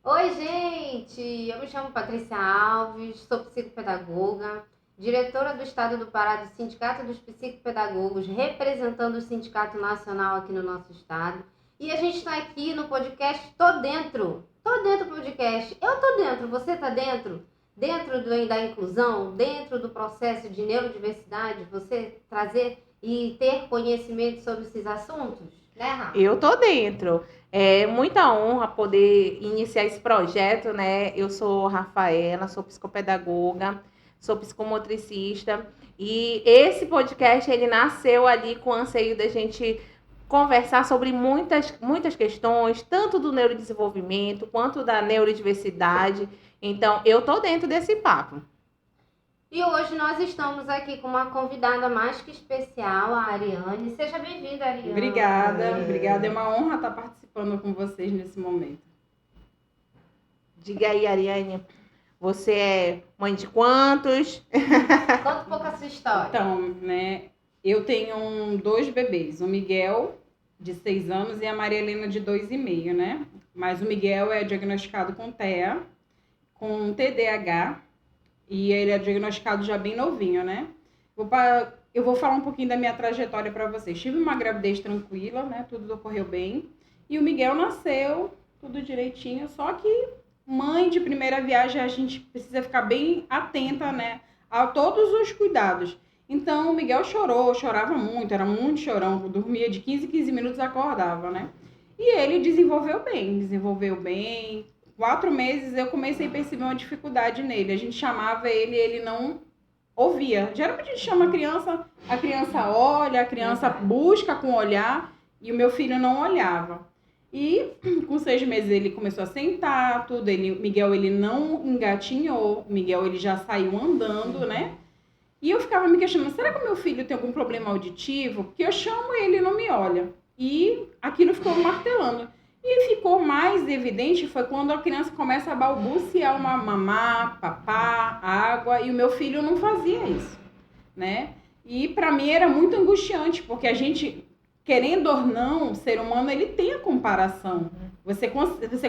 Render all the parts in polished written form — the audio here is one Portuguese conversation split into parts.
Oi, gente! Eu me chamo Patrícia Alves, sou psicopedagoga, diretora do Estado do Pará do Sindicato dos Psicopedagogos, representando o Sindicato Nacional aqui no nosso estado. E a gente está aqui no podcast Tô Dentro. Tô dentro do podcast. Eu tô dentro, você tá dentro? Da inclusão, dentro do processo de neurodiversidade, você trazer e ter conhecimento sobre esses assuntos? Né, Rafa? Eu tô dentro. É muita honra poder iniciar esse projeto, né? Eu sou Rafaela, sou psicopedagoga, sou psicomotricista e esse podcast ele nasceu ali com o anseio da gente conversar sobre muitas questões, tanto do neurodesenvolvimento quanto da neurodiversidade. Então, eu tô dentro desse papo. E hoje nós estamos aqui com uma convidada mais que especial, a Ariane. Seja bem-vinda, Ariane. Obrigada. É uma honra estar participando com vocês nesse momento. Diga aí, Ariane, você é mãe de quantos? Conta um pouco a sua história. Então, né, eu tenho 2 bebês, o Miguel, de 6 anos, e a Maria Helena, de 2,5, né? Mas o Miguel é diagnosticado com TEA, com TDAH, e ele é diagnosticado já bem novinho, né? Eu vou falar um pouquinho da minha trajetória para vocês. Tive uma gravidez tranquila, né? Tudo ocorreu bem. E o Miguel nasceu, tudo direitinho, só que mãe de primeira viagem, a gente precisa ficar bem atenta, né? A todos os cuidados. Então, o Miguel chorava muito, era muito chorão, dormia de 15 em 15 minutos, acordava, né? E ele desenvolveu bem. 4 meses eu comecei a perceber uma dificuldade nele. A gente chamava ele não ouvia. Geralmente a gente chama a criança olha, a criança busca com o olhar, e o meu filho não olhava. E com 6 meses ele começou a sentar, tudo. Miguel ele não engatinhou, Miguel ele já saiu andando, né? E eu ficava me questionando, será que o meu filho tem algum problema auditivo? Porque eu chamo ele e não me olha. E aquilo ficou martelando. E ficou mais evidente foi quando a criança começa a balbuciar uma mamá, papá, água, e o meu filho não fazia isso, né? E para mim era muito angustiante, porque a gente, querendo ou não, o ser humano ele tem a comparação. Você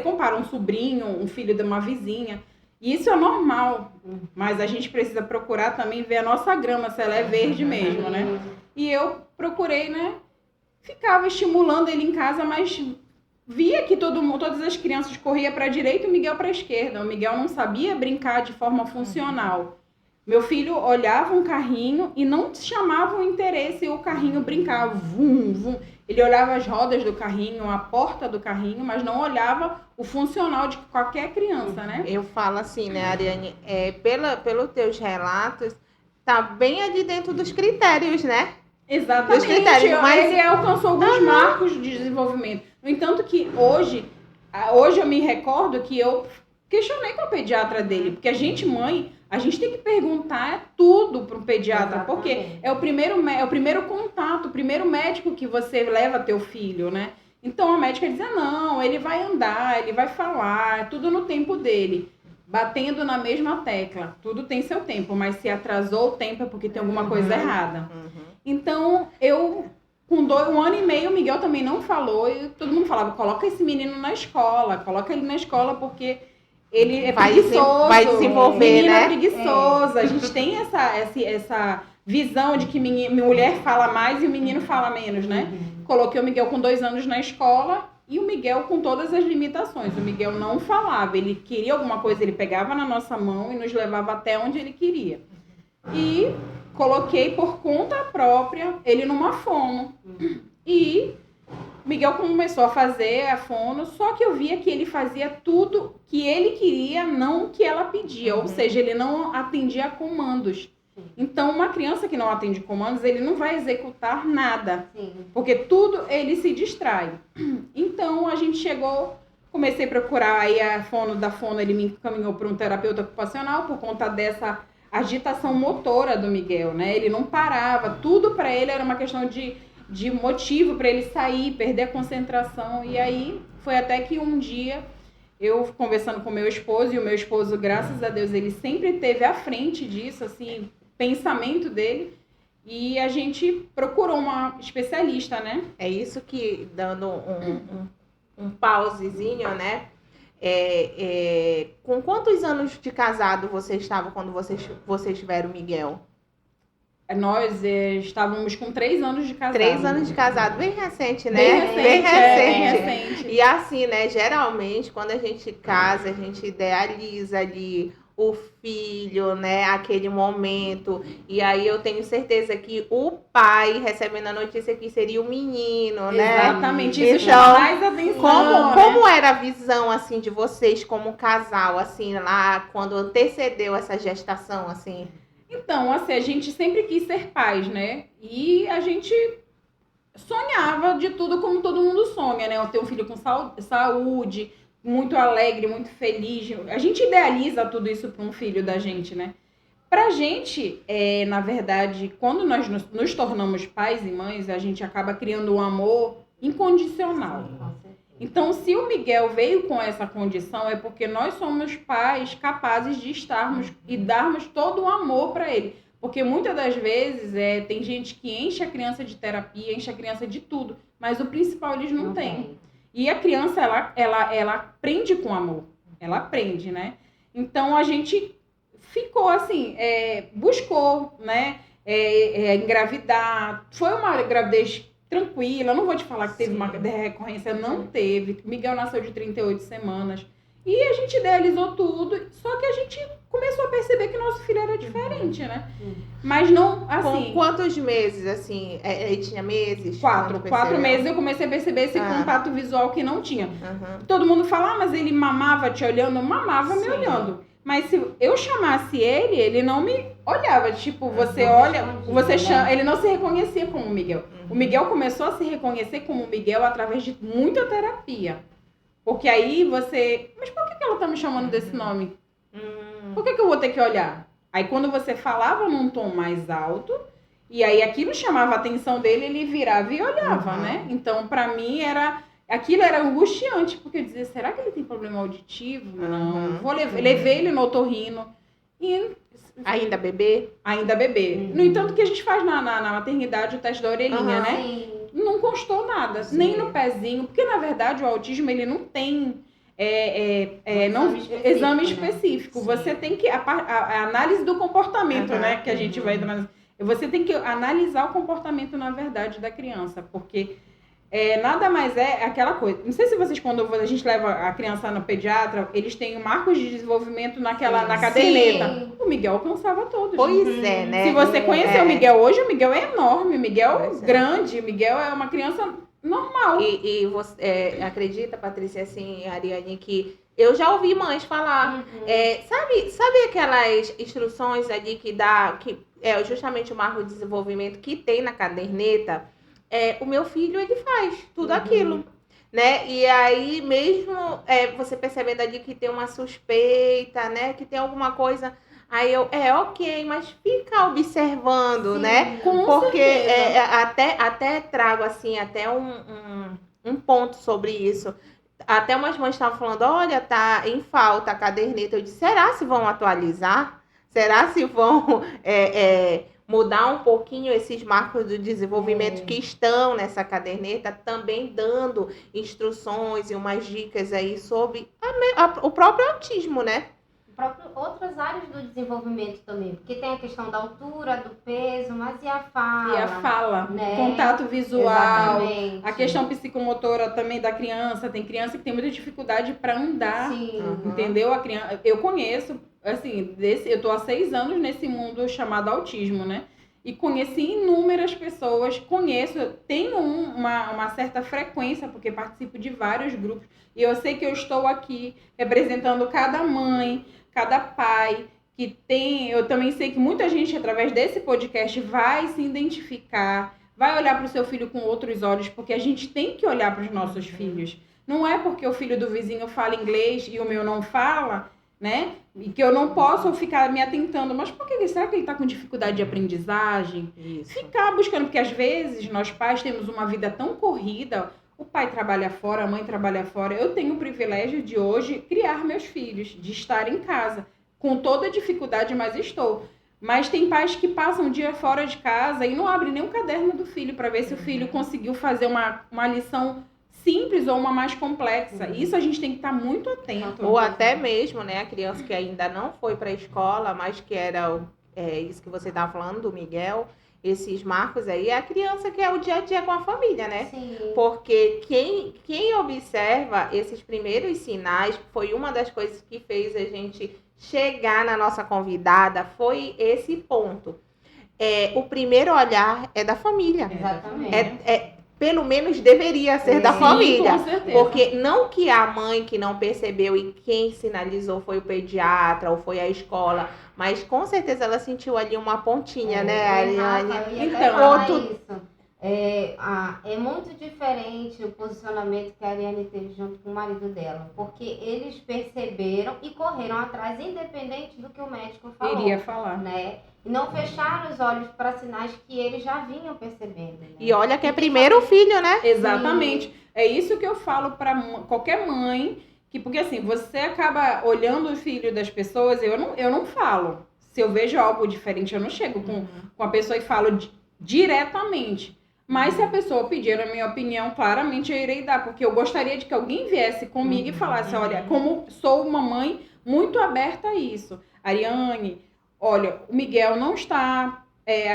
compara um sobrinho, um filho de uma vizinha, e isso é normal, mas a gente precisa procurar também ver a nossa grama, se ela é verde mesmo, né? E eu procurei, né? Ficava estimulando ele em casa, mas via que todas as crianças corriam para a direita e o Miguel para a esquerda. O Miguel não sabia brincar de forma funcional. Meu filho olhava um carrinho e não chamava o interesse, e o carrinho brincava, vum, vum. Ele olhava as rodas do carrinho, a porta do carrinho, mas não olhava o funcional de qualquer criança, né? Eu falo assim, né, Ariane, pelos teus relatos, tá bem ali dentro dos critérios, né? Exatamente, mas ele alcançou alguns marcos de desenvolvimento. No entanto que hoje eu me recordo que eu questionei com a pediatra dele, porque a gente, mãe, a gente tem que perguntar tudo para o pediatra, porque é o primeiro contato, o primeiro médico que você leva teu filho, né? Então a médica dizia, não, ele vai andar, ele vai falar, tudo no tempo dele. Batendo na mesma tecla, tudo tem seu tempo, mas se atrasou o tempo é porque tem alguma coisa errada. Então, com 1 ano e meio, o Miguel também não falou, e todo mundo falava, coloca esse menino na escola, coloca ele na escola, porque ele é preguiçoso. Vai desenvolver, menino né? É preguiçoso. A gente tem essa visão de que mulher fala mais e o menino fala menos, né? Coloquei o Miguel com 2 anos na escola e o Miguel com todas as limitações. O Miguel não falava, ele queria alguma coisa, ele pegava na nossa mão e nos levava até onde ele queria. E coloquei por conta própria ele numa fono. E Miguel começou a fazer a fono, só que eu via que ele fazia tudo que ele queria, não o que ela pedia. Ou seja, ele não atendia a comandos. Então, uma criança que não atende comandos, ele não vai executar nada. Porque tudo ele se distrai. Então, a gente comecei a procurar aí a fono da fono, ele me encaminhou para um terapeuta ocupacional por conta dessa agitação motora do Miguel, né? Ele não parava, tudo para ele era uma questão de motivo para ele sair, perder a concentração. E aí foi até que um dia eu conversando com meu esposo, e o meu esposo, graças a Deus, ele sempre esteve à frente disso, assim, pensamento dele, e a gente procurou uma especialista, né? É isso que, dando um pausezinho, né? Com quantos anos de casado você estava quando vocês tiveram o Miguel? Nós estávamos com 3 anos de casado. 3 anos de casado, bem recente, né? Bem recente. E assim, né? Geralmente, quando a gente casa, a gente idealiza ali o filho, né? Aquele momento. E aí eu tenho certeza que o pai, recebendo a notícia que seria o menino, né? Exatamente. Isso Então, chama mais atenção. Como era a visão, assim, de vocês como casal, assim, lá, quando antecedeu essa gestação, assim? Então, assim, a gente sempre quis ser pais, né? E a gente sonhava de tudo como todo mundo sonha, né? Eu ter um filho com saúde, muito alegre, muito feliz. A gente idealiza tudo isso para um filho da gente, né? Pra gente, na verdade, quando nós nos tornamos pais e mães, a gente acaba criando um amor incondicional. Então, se o Miguel veio com essa condição, é porque nós somos pais capazes de estarmos e darmos todo o amor para ele. Porque muitas das vezes tem gente que enche a criança de terapia, enche a criança de tudo, mas o principal eles não têm. E a criança, ela aprende com amor. Ela aprende, né? Então, a gente ficou assim, buscou, né? Engravidar. Foi uma gravidez tranquila, não vou te falar que teve uma recorrência, não teve. Miguel nasceu de 38 semanas. E a gente idealizou tudo, só que a gente começou a perceber que nosso filho era diferente, né? Mas não, assim... Com quantos meses, assim? Ele tinha meses? 4 meses eu comecei a perceber esse contato visual que não tinha. Todo mundo fala, mas ele mamava te olhando? Mamava me olhando. Mas se eu chamasse ele não me olhava. Tipo, você olha, você chama, ele não se reconhecia como Miguel. O Miguel começou a se reconhecer como Miguel através de muita terapia. Porque aí você... Mas por que ela tá me chamando desse nome? Por que eu vou ter que olhar? Aí quando você falava num tom mais alto, e aí aquilo chamava a atenção dele, ele virava e olhava, né? Então, pra mim, aquilo era angustiante, porque eu dizia, será que ele tem problema auditivo? Não. Levei ele no otorrino. E... Ainda bebê? Ainda bebê. No entanto, que a gente faz na maternidade o teste da orelhinha, né? Sim. Não constou nada, nem no pezinho, porque na verdade o autismo ele não tem exame específico. Né? Você tem que a análise do comportamento, né, que a gente vai você tem que analisar o comportamento na verdade da criança, porque nada mais é aquela coisa. Não sei se vocês, quando a gente leva a criança no pediatra, eles têm marcos de desenvolvimento na caderneta. Sim. O Miguel alcançava todos. Pois é, né? Se você conhecer o Miguel hoje, o Miguel é enorme, o Miguel é grande, o Miguel é uma criança normal. E você acredita, Patrícia, assim, Ariane, que eu já ouvi mães falar, sabe aquelas instruções ali que dá, que é justamente o marco de desenvolvimento que tem na caderneta? O meu filho, ele faz tudo aquilo, né? E aí, mesmo você percebendo ali que tem uma suspeita, né? Que tem alguma coisa... Aí ok, mas fica observando, né? Porque até trago, assim, até um ponto sobre isso. Até umas mães estavam falando, olha, tá em falta a caderneta. Eu disse, será se vão atualizar? Será se vão... mudar um pouquinho esses marcos do desenvolvimento que estão nessa caderneta, também dando instruções e umas dicas aí sobre o próprio autismo, né? Outras áreas do desenvolvimento também, porque tem a questão da altura, do peso, mas e a fala? E a fala, né? Contato visual, exatamente. A questão psicomotora também da criança. Tem criança que tem muita dificuldade para andar, entendeu? A criança, eu conheço, assim, eu tô há 6 anos nesse mundo chamado autismo, né? E conheci inúmeras pessoas, tenho uma certa frequência, porque participo de vários grupos, e eu sei que eu estou aqui representando cada mãe, cada pai, eu também sei que muita gente, através desse podcast, vai se identificar, vai olhar para o seu filho com outros olhos, porque a gente tem que olhar para os nossos filhos. Não é porque o filho do vizinho fala inglês e o meu não fala, né? E que eu não posso ficar me atentando. Mas por que? Será que ele está com dificuldade de aprendizagem? Isso. Ficar buscando, porque às vezes nós pais temos uma vida tão corrida, o pai trabalha fora, a mãe trabalha fora. Eu tenho o privilégio de hoje criar meus filhos, de estar em casa, com toda a dificuldade, mas estou. Mas tem pais que passam o dia fora de casa e não abrem nem o caderno do filho para ver se o filho conseguiu fazer uma lição simples ou uma mais complexa. Isso a gente tem que estar muito atento. Ou até mesmo, né, a criança que ainda não foi para a escola, mas que era isso que você estava falando do Miguel, esses marcos aí, é a criança que é o dia a dia com a família, né? Sim. Porque quem observa esses primeiros sinais, foi uma das coisas que fez a gente chegar na nossa convidada, foi esse ponto. O primeiro olhar é da família. Exatamente. Pelo menos deveria ser da Sim, família. com certeza. Porque não que a mãe que não percebeu e quem sinalizou foi o pediatra ou foi a escola, mas com certeza ela sentiu ali uma pontinha, né, Ariane? Rafa, eu ia até Então, falar isso. É muito diferente o posicionamento que a Ariane teve junto com o marido dela, porque eles perceberam e correram atrás, independente do que o médico falou. Iria falar. Né? E não fecharam os olhos para sinais que eles já vinham percebendo. Né? E olha que é primeiro filho, né? Exatamente. Sim. É isso que eu falo para qualquer mãe, porque assim, você acaba olhando o filho das pessoas, eu não falo. Se eu vejo algo diferente, eu não chego com a pessoa e falo diretamente. Mas se a pessoa pedir a minha opinião, claramente eu irei dar, porque eu gostaria de que alguém viesse comigo e falasse, olha, como sou uma mãe muito aberta a isso. Ariane, olha, o Miguel não está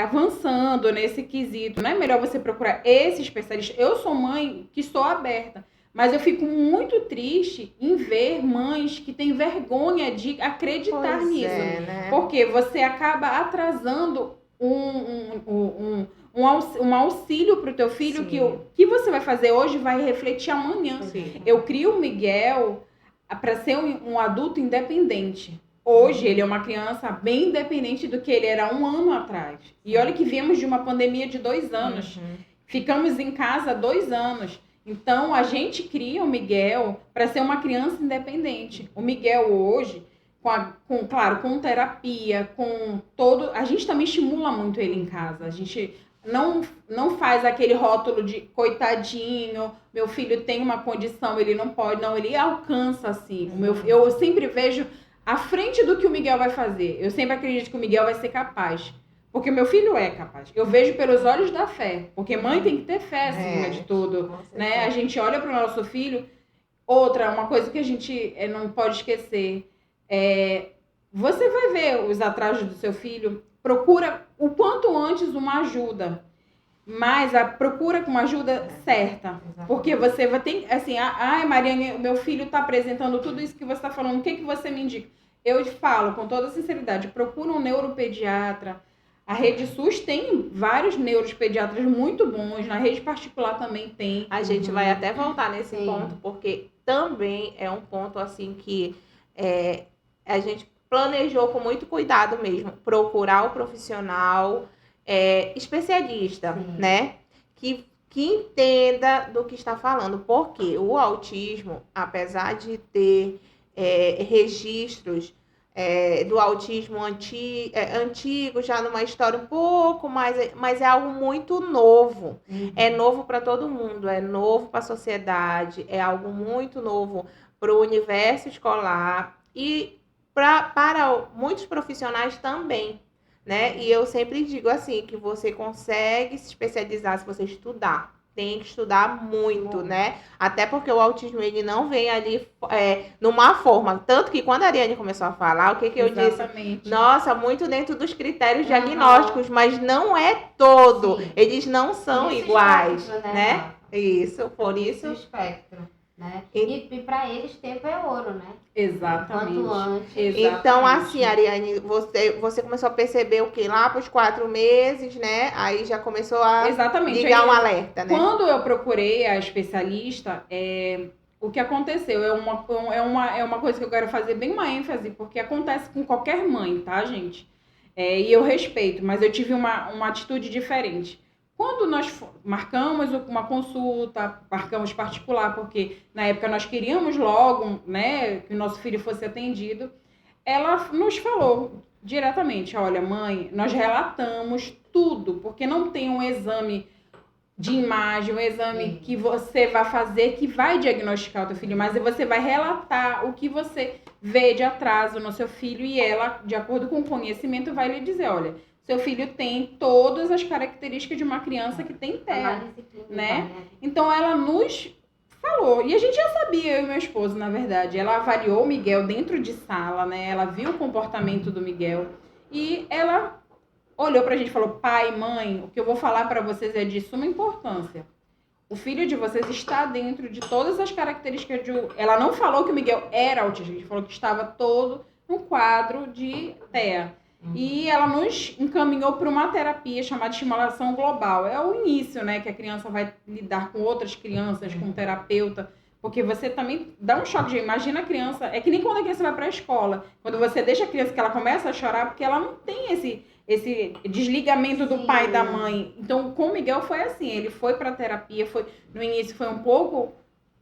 avançando nesse quesito, não é melhor você procurar esse especialista? Eu sou mãe que sou aberta, mas eu fico muito triste em ver mães que têm vergonha de acreditar nisso. Né? Porque você acaba atrasando um auxílio para o teu filho. Que o que você vai fazer hoje vai refletir amanhã. Sim. Eu crio o Miguel para ser um adulto independente. Hoje ele é uma criança bem independente do que ele era 1 ano atrás. E olha que viemos de uma pandemia de 2 anos. Ficamos em casa 2 anos. Então a gente cria o Miguel para ser uma criança independente. O Miguel hoje, claro, com terapia, com todo... A gente também estimula muito ele em casa. A gente não faz aquele rótulo de coitadinho, meu filho tem uma condição, ele não pode. Não, ele alcança, assim. Eu sempre vejo à frente do que o Miguel vai fazer. Eu sempre acredito que o Miguel vai ser capaz. Porque meu filho é capaz. Eu vejo pelos olhos da fé. Porque mãe tem que ter fé acima de tudo. Né? A gente olha para o nosso filho. Uma coisa que a gente não pode esquecer. Você vai ver os atrasos do seu filho. Procura o quanto antes uma ajuda. Mas procura com uma ajuda certa. Porque você vai ter... Assim, Mariane, meu filho está apresentando tudo isso que você está falando. O que você me indica? Eu te falo com toda sinceridade. Procura um neuropediatra. A rede SUS tem vários neuropediatras muito bons. Na rede particular também tem. A gente vai até voltar nesse ponto. Porque também é um ponto assim que a gente planejou com muito cuidado mesmo. Procurar o profissional... especialista, né? Que entenda do que está falando, porque o autismo, apesar de ter registros do autismo antigo, já numa história um pouco mais, mas é algo muito novo. É novo para todo mundo, é novo para a sociedade, é algo muito novo para o universo escolar e para muitos profissionais também. Né? E eu sempre digo assim, que você consegue se especializar se você estudar. Tem que estudar muito, né? Até porque o autismo, ele não vem ali numa forma. Tanto que quando a Ariane começou a falar, o que eu disse? Nossa, muito dentro dos critérios diagnósticos, mas não é todo. Sim. Eles não são iguais, espectro, né? Isso, por isso... espectro. Né? E para eles tempo é ouro, né? Exatamente. Quanto antes. Então, assim, Ariane, você começou a perceber o que? Lá para os 4 meses, né? Aí já começou a ligar um alerta, né? Quando eu procurei a especialista, o que aconteceu? É uma coisa que eu quero fazer bem uma ênfase, porque acontece com qualquer mãe, tá, gente? E eu respeito, mas eu tive uma atitude diferente. Quando nós marcamos uma consulta, marcamos particular, porque na época nós queríamos logo, né, que o nosso filho fosse atendido, ela nos falou diretamente, olha, mãe, nós relatamos tudo, porque não tem um exame de imagem, um exame que você vai fazer que vai diagnosticar o teu filho, mas você vai relatar o que você vê de atraso no seu filho e ela, de acordo com o conhecimento, vai lhe dizer, olha... Seu filho tem todas as características de uma criança que tem TEA, né? Então, ela nos falou. E a gente já sabia, eu e meu esposo, na verdade. Ela avaliou o Miguel dentro de sala, né? Ela viu o comportamento do Miguel. E ela olhou pra gente e falou: pai, mãe, o que eu vou falar pra vocês é de suma importância. O filho de vocês está dentro de todas as características de... Ela não falou que o Miguel era autista, a gente falou que estava todo no quadro de TEA. E ela nos encaminhou para uma terapia chamada estimulação global. É o início, né? Que a criança vai lidar com outras crianças, com um terapeuta. Porque você também dá um choque de... Imagina a criança... É que nem quando a criança vai para a escola. Quando você deixa a criança que ela começa a chorar, porque ela não tem esse desligamento do pai e da mãe. Então, com o Miguel foi assim. Ele foi para a terapia. No início foi um pouco,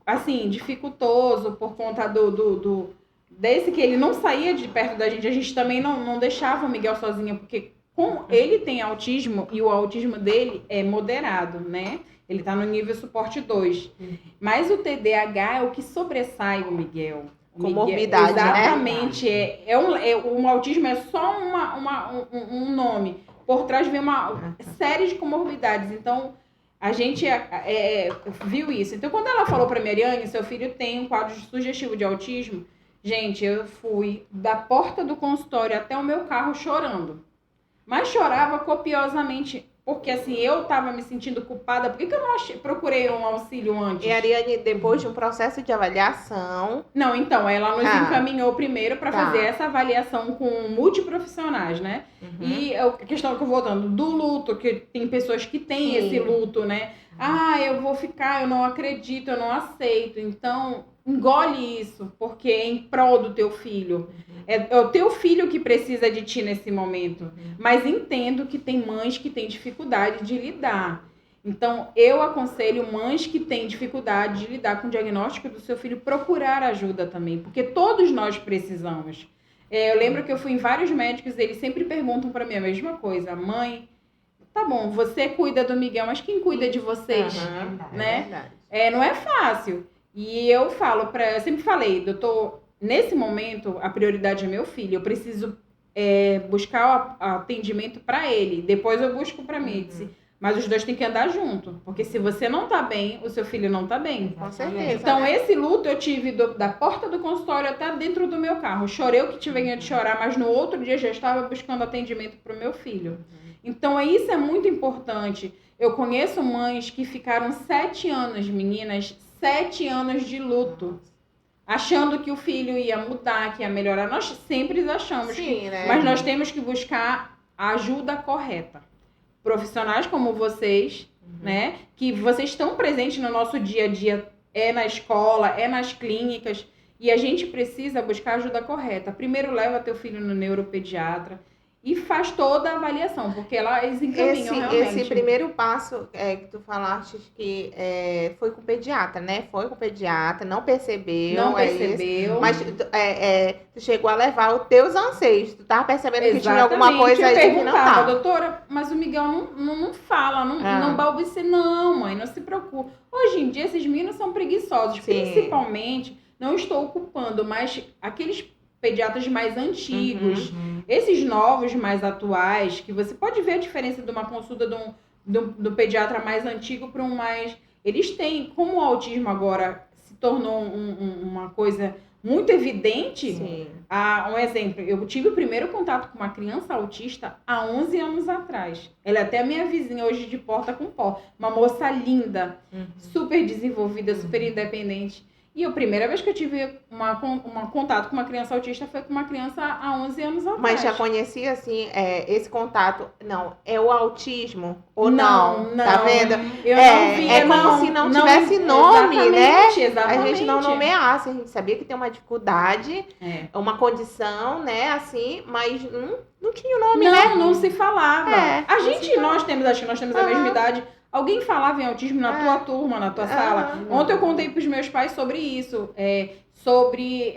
assim, dificultoso por conta desse que ele não saía de perto da gente. A gente também não deixava o Miguel sozinho, porque ele tem autismo e o autismo dele é moderado, né? Ele tá no nível suporte 2. Mas o TDAH é o que sobressai o Miguel. Comorbidade, exatamente, né? O autismo é só um nome. Por trás vem uma série de comorbidades. Então, a gente viu isso. Então, quando ela falou para a Mariane, seu filho tem um quadro sugestivo de autismo, gente, eu fui da porta do consultório até o meu carro chorando. Mas chorava copiosamente, porque assim, eu tava me sentindo culpada. Por que eu não procurei um auxílio antes? E a Ariane, depois de um processo de avaliação... Não, então, ela nos encaminhou primeiro para fazer essa avaliação com multiprofissionais, né? E a questão que eu vou voltando, do luto, que tem pessoas que têm esse luto, né? Eu vou ficar, eu não acredito, eu não aceito. Então, engole isso, porque é em prol do teu filho. É o teu filho que precisa de ti nesse momento. Mas entendo que tem mães que têm dificuldade de lidar. Então, eu aconselho mães que têm dificuldade de lidar com o diagnóstico do seu filho procurar ajuda também, porque todos nós precisamos. Eu lembro que eu fui em vários médicos, eles sempre perguntam para mim a mesma coisa: mãe, tá bom, você cuida do Miguel, mas quem cuida de vocês? Né? Não é fácil. E eu sempre falei, doutor, nesse momento a prioridade é meu filho, eu preciso buscar o atendimento para ele, depois eu busco para mim. Mas os dois têm que andar junto, porque se você não tá bem, o seu filho não tá bem. Com certeza. Então, esse luto eu tive da porta do consultório até dentro do meu carro. Chorei o que tive de chorar, mas no outro dia já estava buscando atendimento para o meu filho. Então, isso é muito importante. Eu conheço mães que ficaram 7 anos, meninas, 7 anos de luto, achando que o filho ia mudar, que ia melhorar. Nós sempre achamos, né? Mas nós temos que buscar a ajuda correta. Profissionais como vocês, né? Que vocês estão presentes no nosso dia a dia, na escola, nas clínicas, e a gente precisa buscar a ajuda correta. Primeiro leva teu filho no neuropediatra e faz toda a avaliação, porque lá eles encaminham realmente. Esse primeiro passo que tu falaste que foi com o pediatra, né? Foi com o pediatra, não percebeu. Não percebeu. Mas tu chegou a levar os teus anseios. Tu tava percebendo que tinha alguma coisa aí que não tava. Doutora, mas o Miguel não fala, não balbucia. Não, mãe, não se preocupe. Hoje em dia, esses meninos são preguiçosos. Principalmente, não estou culpando, mas aqueles pediatras mais antigos, esses novos mais atuais, que você pode ver a diferença de uma consulta do pediatra mais antigo para um mais... Eles têm, como o autismo agora se tornou uma coisa muito evidente, um exemplo, eu tive o primeiro contato com uma criança autista há 11 anos atrás. Ela é até minha vizinha hoje de porta com pó. Uma moça linda, super desenvolvida, super independente. E a primeira vez que eu tive um contato com uma criança autista foi com uma criança há 11 anos atrás. Mas já conhecia, assim, esse contato? Não, é o autismo ou não? Tá vendo? Eu não via, é como se não tivesse nome, né? Exatamente. A gente não nomeasse, a gente sabia que tem uma dificuldade, uma condição, né, assim, mas não tinha o nome, né? Não se falava. Nós temos a mesma idade. Alguém falava em autismo na tua turma, na tua sala? Ontem eu contei para os meus pais sobre isso, sobre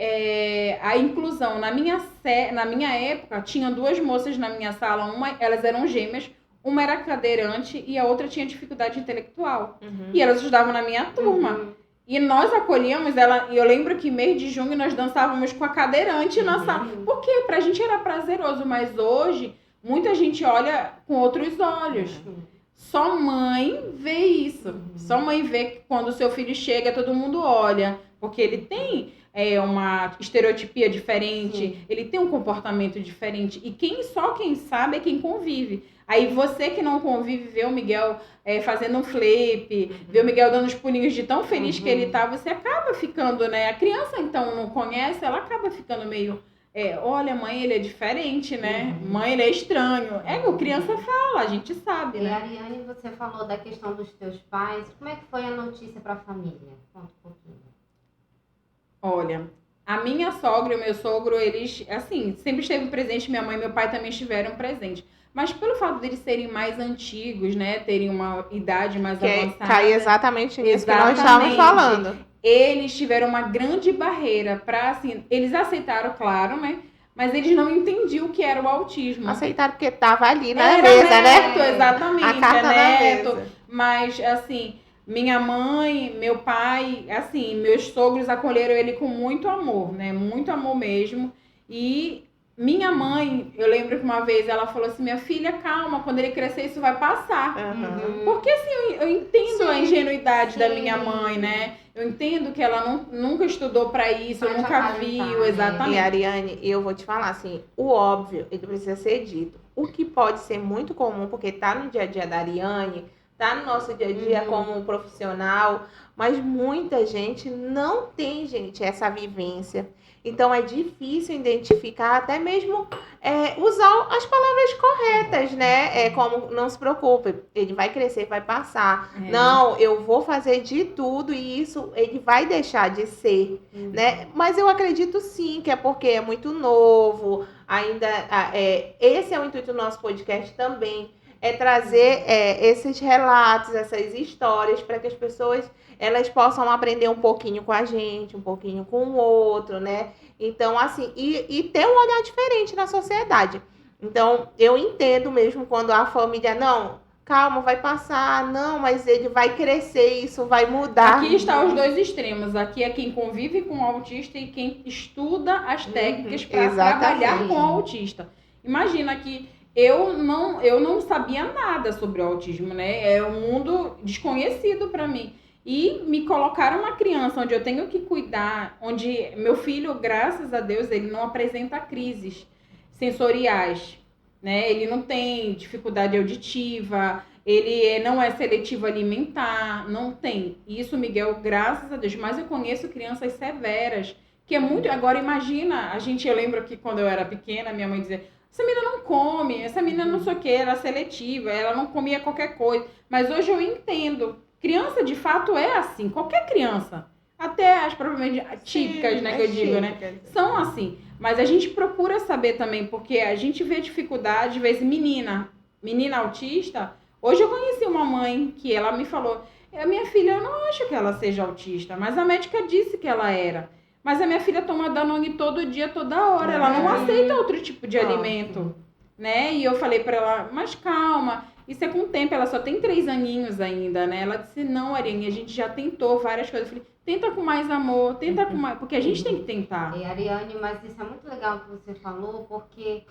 a inclusão. Na minha época, tinha 2 moças na minha sala, elas eram gêmeas, uma era cadeirante e a outra tinha dificuldade intelectual. E elas estudavam na minha turma. E nós acolhíamos ela, e eu lembro que mês de junho nós dançávamos com a cadeirante na sala. Porque pra gente era prazeroso, mas hoje muita gente olha com outros olhos. Só mãe vê isso. Só mãe vê que quando o seu filho chega, todo mundo olha. Porque ele tem uma estereotipia diferente, Sim. ele tem um comportamento diferente. E só quem sabe é quem convive. Aí você que não convive, vê o Miguel fazendo um flip, vê o Miguel dando os pulinhos de tão feliz que ele tá, você acaba ficando, né? A criança, então, não conhece, ela acaba ficando meio... olha, mãe, ele é diferente, né? Mãe, ele é estranho. O criança fala, a gente sabe, E né? Ariane, você falou da questão dos teus pais. Como é que foi a notícia para a família? Conta um pouquinho. Olha, a minha sogra e o meu sogro, eles, assim, sempre esteve presente. Minha mãe e meu pai também estiveram presentes. Mas pelo fato deles serem mais antigos, né? Terem uma idade mais avançada. Cai exatamente nisso que nós Exatamente. estávamos falando. Eles tiveram uma grande barreira para, assim, eles aceitaram, claro, né? Mas eles não entendiam o que era o autismo. Aceitaram porque tava ali na Era mesa, neto, né? exatamente, A carta na neto. mesa. Mas, assim, minha mãe, meu pai, assim, meus sogros acolheram ele com muito amor, né? Muito amor mesmo. E minha mãe, eu lembro que uma vez ela falou assim, minha filha, calma, quando ele crescer isso vai passar. Porque assim, eu entendo a ingenuidade da minha mãe, né? Eu entendo que ela nunca estudou pra isso, Pra te nunca acalentar, viu, né? exatamente. E Ariane, eu vou te falar assim, o óbvio, ele precisa ser dito. O que pode ser muito comum, porque tá no dia a dia da Ariane, tá no nosso dia a dia como um profissional, mas muita gente não tem, gente, essa vivência. Então é difícil identificar, até mesmo usar as palavras corretas, né? Como não se preocupe, ele vai crescer, vai passar. Não, eu vou fazer de tudo e isso ele vai deixar de ser, né? Mas eu acredito sim que é porque é muito novo, ainda esse é o intuito do nosso podcast também, é trazer esses relatos, essas histórias para que as pessoas elas possam aprender um pouquinho com a gente, um pouquinho com o outro, né? Então, assim, e ter um olhar diferente na sociedade. Então, eu entendo mesmo quando a família, não, calma, vai passar, não, mas ele vai crescer, isso vai mudar. Aqui estão os dois extremos. Aqui é quem convive com o autista e quem estuda as técnicas para trabalhar com o autista. Imagina que eu não sabia nada sobre o autismo, né? É um mundo desconhecido para mim. E me colocaram uma criança onde eu tenho que cuidar, onde meu filho, graças a Deus, ele não apresenta crises sensoriais, né? Ele não tem dificuldade auditiva, ele não é seletivo alimentar, não tem. Isso, Miguel, graças a Deus. Mas eu conheço crianças severas, que é muito... Agora, imagina, eu lembro que quando eu era pequena, minha mãe dizia, essa menina não come, essa menina não sei o que, era seletiva, ela não comia qualquer coisa. Mas hoje eu entendo. Criança, de fato, é assim. Qualquer criança. Até as provavelmente típicas, né, que eu digo, né? São assim. Mas a gente procura saber também, porque a gente vê dificuldade, às vezes, menina autista. Hoje eu conheci uma mãe que ela me falou, a minha filha, eu não acho que ela seja autista, mas a médica disse que ela era. Mas a minha filha toma Danone todo dia, toda hora. Ela não aceita outro tipo de alimento, né? E eu falei pra ela, mas calma, isso é com o tempo, ela só tem 3 aninhos ainda, né? Ela disse, não, Ariane, a gente já tentou várias coisas. Eu falei, tenta com mais amor, tenta com mais... Porque a gente tem que tentar. Ariane, mas isso é muito legal que você falou, porque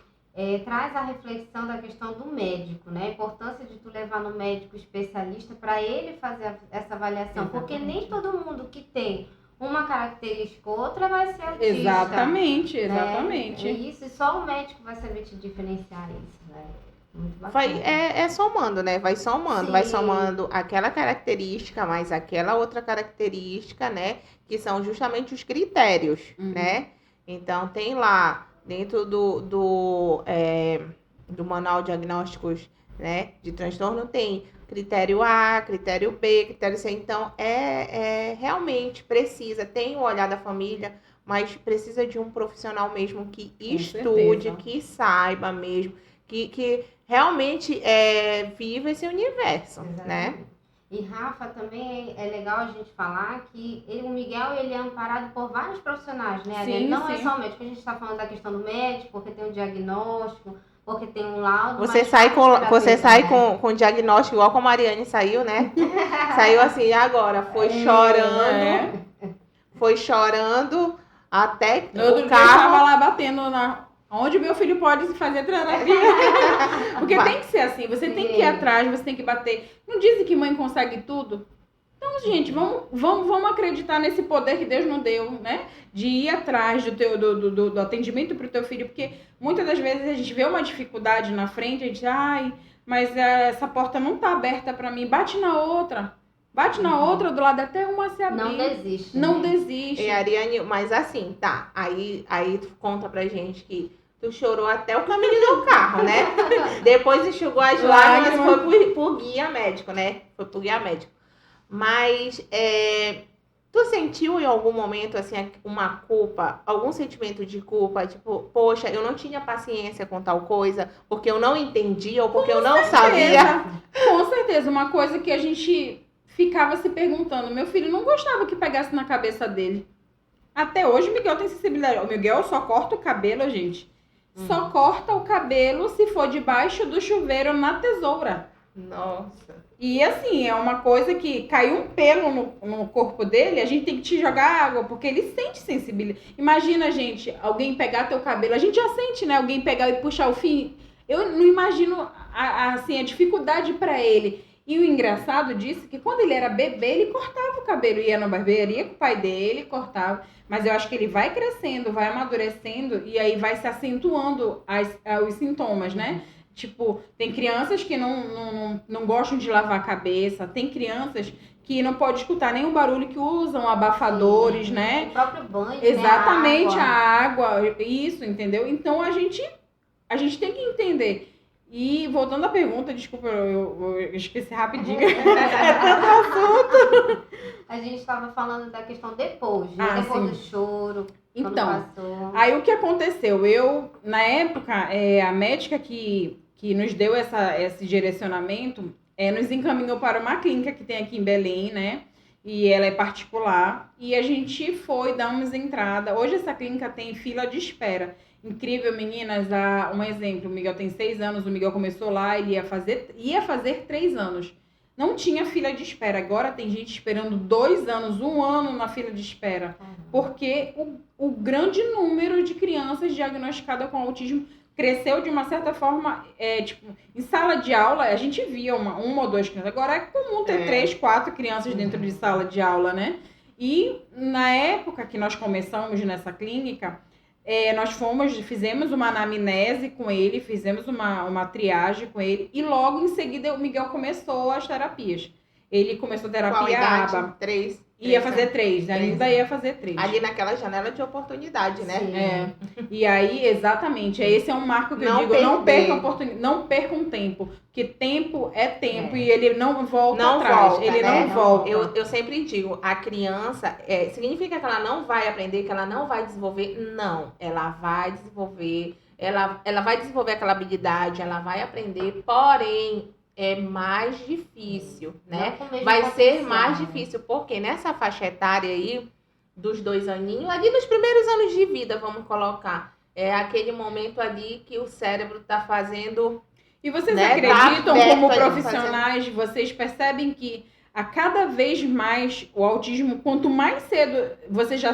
traz a reflexão da questão do médico, né? A importância de tu levar no médico especialista para ele fazer essa avaliação. Exatamente. Porque nem todo mundo que tem uma característica ou outra vai ser autista. Exatamente, né? exatamente. É isso, e só o médico vai saber te diferenciar isso, né? Vai somando, né? Vai somando, Sim. vai somando aquela característica, mais aquela outra característica, né? Que são justamente os critérios, né? Então, tem lá, dentro do manual de diagnósticos, né? De transtorno, tem critério A, critério B, critério C. Então, realmente precisa, tem o olhar da família, mas precisa de um profissional mesmo que estude, que saiba mesmo, que realmente viva esse universo, né? E Rafa, também é legal a gente falar que o Miguel ele é amparado por vários profissionais, né? Sim, ele não sim. é só médico, a gente está falando da questão do médico, porque tem um diagnóstico, porque tem um laudo. Você sai com o diagnóstico igual como a Mariane saiu, né? Saiu assim, e agora? Foi chorando até no outro dia eu tava lá batendo Onde o meu filho pode fazer terapia? Porque tem que ser assim, você tem que ir atrás, você tem que bater. Não dizem que mãe consegue tudo? Então, gente, vamos acreditar nesse poder que Deus nos deu, né? De ir atrás do atendimento para o teu filho, porque muitas das vezes a gente vê uma dificuldade na frente, a gente, ai, mas essa porta não tá aberta para mim, bate na outra do lado até uma se abrir. Não desiste. Não né? desiste. E Ariane, mas assim, tá, aí tu conta pra gente que tu chorou até o caminho do carro, né? Depois enxugou as lágrimas, foi por guia médico, né? Foi por guia médico. Mas tu sentiu em algum momento, assim, uma culpa, algum sentimento de culpa? Tipo, poxa, eu não tinha paciência com tal coisa, porque eu não entendia ou porque eu não sabia. Com certeza, uma coisa que a gente ficava se perguntando. Meu filho não gostava que pegasse na cabeça dele. Até hoje o Miguel tem sensibilidade. O Miguel só corta o cabelo, gente. Só corta o cabelo se for debaixo do chuveiro na tesoura. Nossa. E assim, é uma coisa que caiu um pelo no corpo dele, a gente tem que te jogar água, porque ele sente sensibilidade. Imagina, gente, alguém pegar teu cabelo. A gente já sente, né? Alguém pegar e puxar o fio. Eu não imagino assim, a dificuldade para ele. E o engraçado disso é que quando ele era bebê, ele cortava o cabelo. Ia na barbearia com o pai dele, cortava. Mas eu acho que ele vai crescendo, vai amadurecendo e aí vai se acentuando os sintomas, né? Tipo, tem crianças que não gostam de lavar a cabeça, tem crianças que não pode escutar nenhum barulho, que usam abafadores, né? O próprio banho, Exatamente, né? a água, isso, entendeu? Então a gente tem que entender. E voltando à pergunta, desculpa, eu esqueci rapidinho. É tanto assunto. A gente estava falando da questão depois, né? Depois do choro. Então, aí o que aconteceu? Eu, na época, a médica que nos deu esse direcionamento nos encaminhou para uma clínica que tem aqui em Belém, né? E ela é particular. E a gente foi dar uma entrada. Hoje essa clínica tem fila de espera. Incrível, meninas. Um exemplo, o Miguel tem 6 anos, o Miguel começou lá, ele ia fazer 3 anos. Não tinha fila de espera. Agora tem gente esperando 2 anos, 1 ano na fila de espera. Porque o grande número de crianças diagnosticadas com autismo cresceu de uma certa forma, tipo, em sala de aula, a gente via uma ou 2 crianças. Agora é comum ter 3, 4 crianças dentro de sala de aula, né? E na época que nós começamos nessa clínica, nós fizemos uma anamnese com ele, fizemos uma triagem com ele e logo em seguida o Miguel começou as terapias. Ele começou terapia ABA. 3. Ia fazer 3, ainda ia fazer 3. Ali naquela janela de oportunidade, né? E aí, exatamente, esse é um marco que eu digo, não percam tempo, porque tempo é tempo e ele não volta atrás, ele não volta. Eu sempre digo, a criança, significa que ela não vai aprender, que ela não vai desenvolver? Não, ela vai desenvolver, ela vai desenvolver aquela habilidade, ela vai aprender, porém, é mais difícil, né? Vai ser mais difícil, porque nessa faixa etária aí, dos 2 aninhos, ali nos primeiros anos de vida, vamos colocar, é aquele momento ali que o cérebro tá fazendo... E vocês acreditam, como profissionais, vocês percebem que a cada vez mais o autismo, quanto mais cedo você já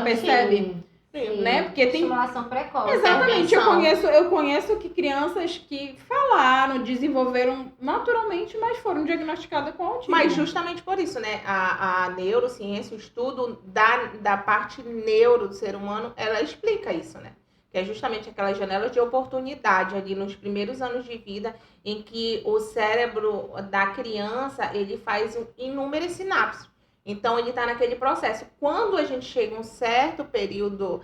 percebe... Sim. Né? Porque tem estimulação precoce. Exatamente, eu conheço que crianças que falaram, desenvolveram naturalmente, mas foram diagnosticadas com autismo. Mas justamente por isso, né? A neurociência, o estudo da parte neuro do ser humano, ela explica isso, né? Que é justamente aquela janela de oportunidade ali nos primeiros anos de vida, em que o cérebro da criança, ele faz inúmeras sinapses. Então, ele está naquele processo. Quando a gente chega a um certo período,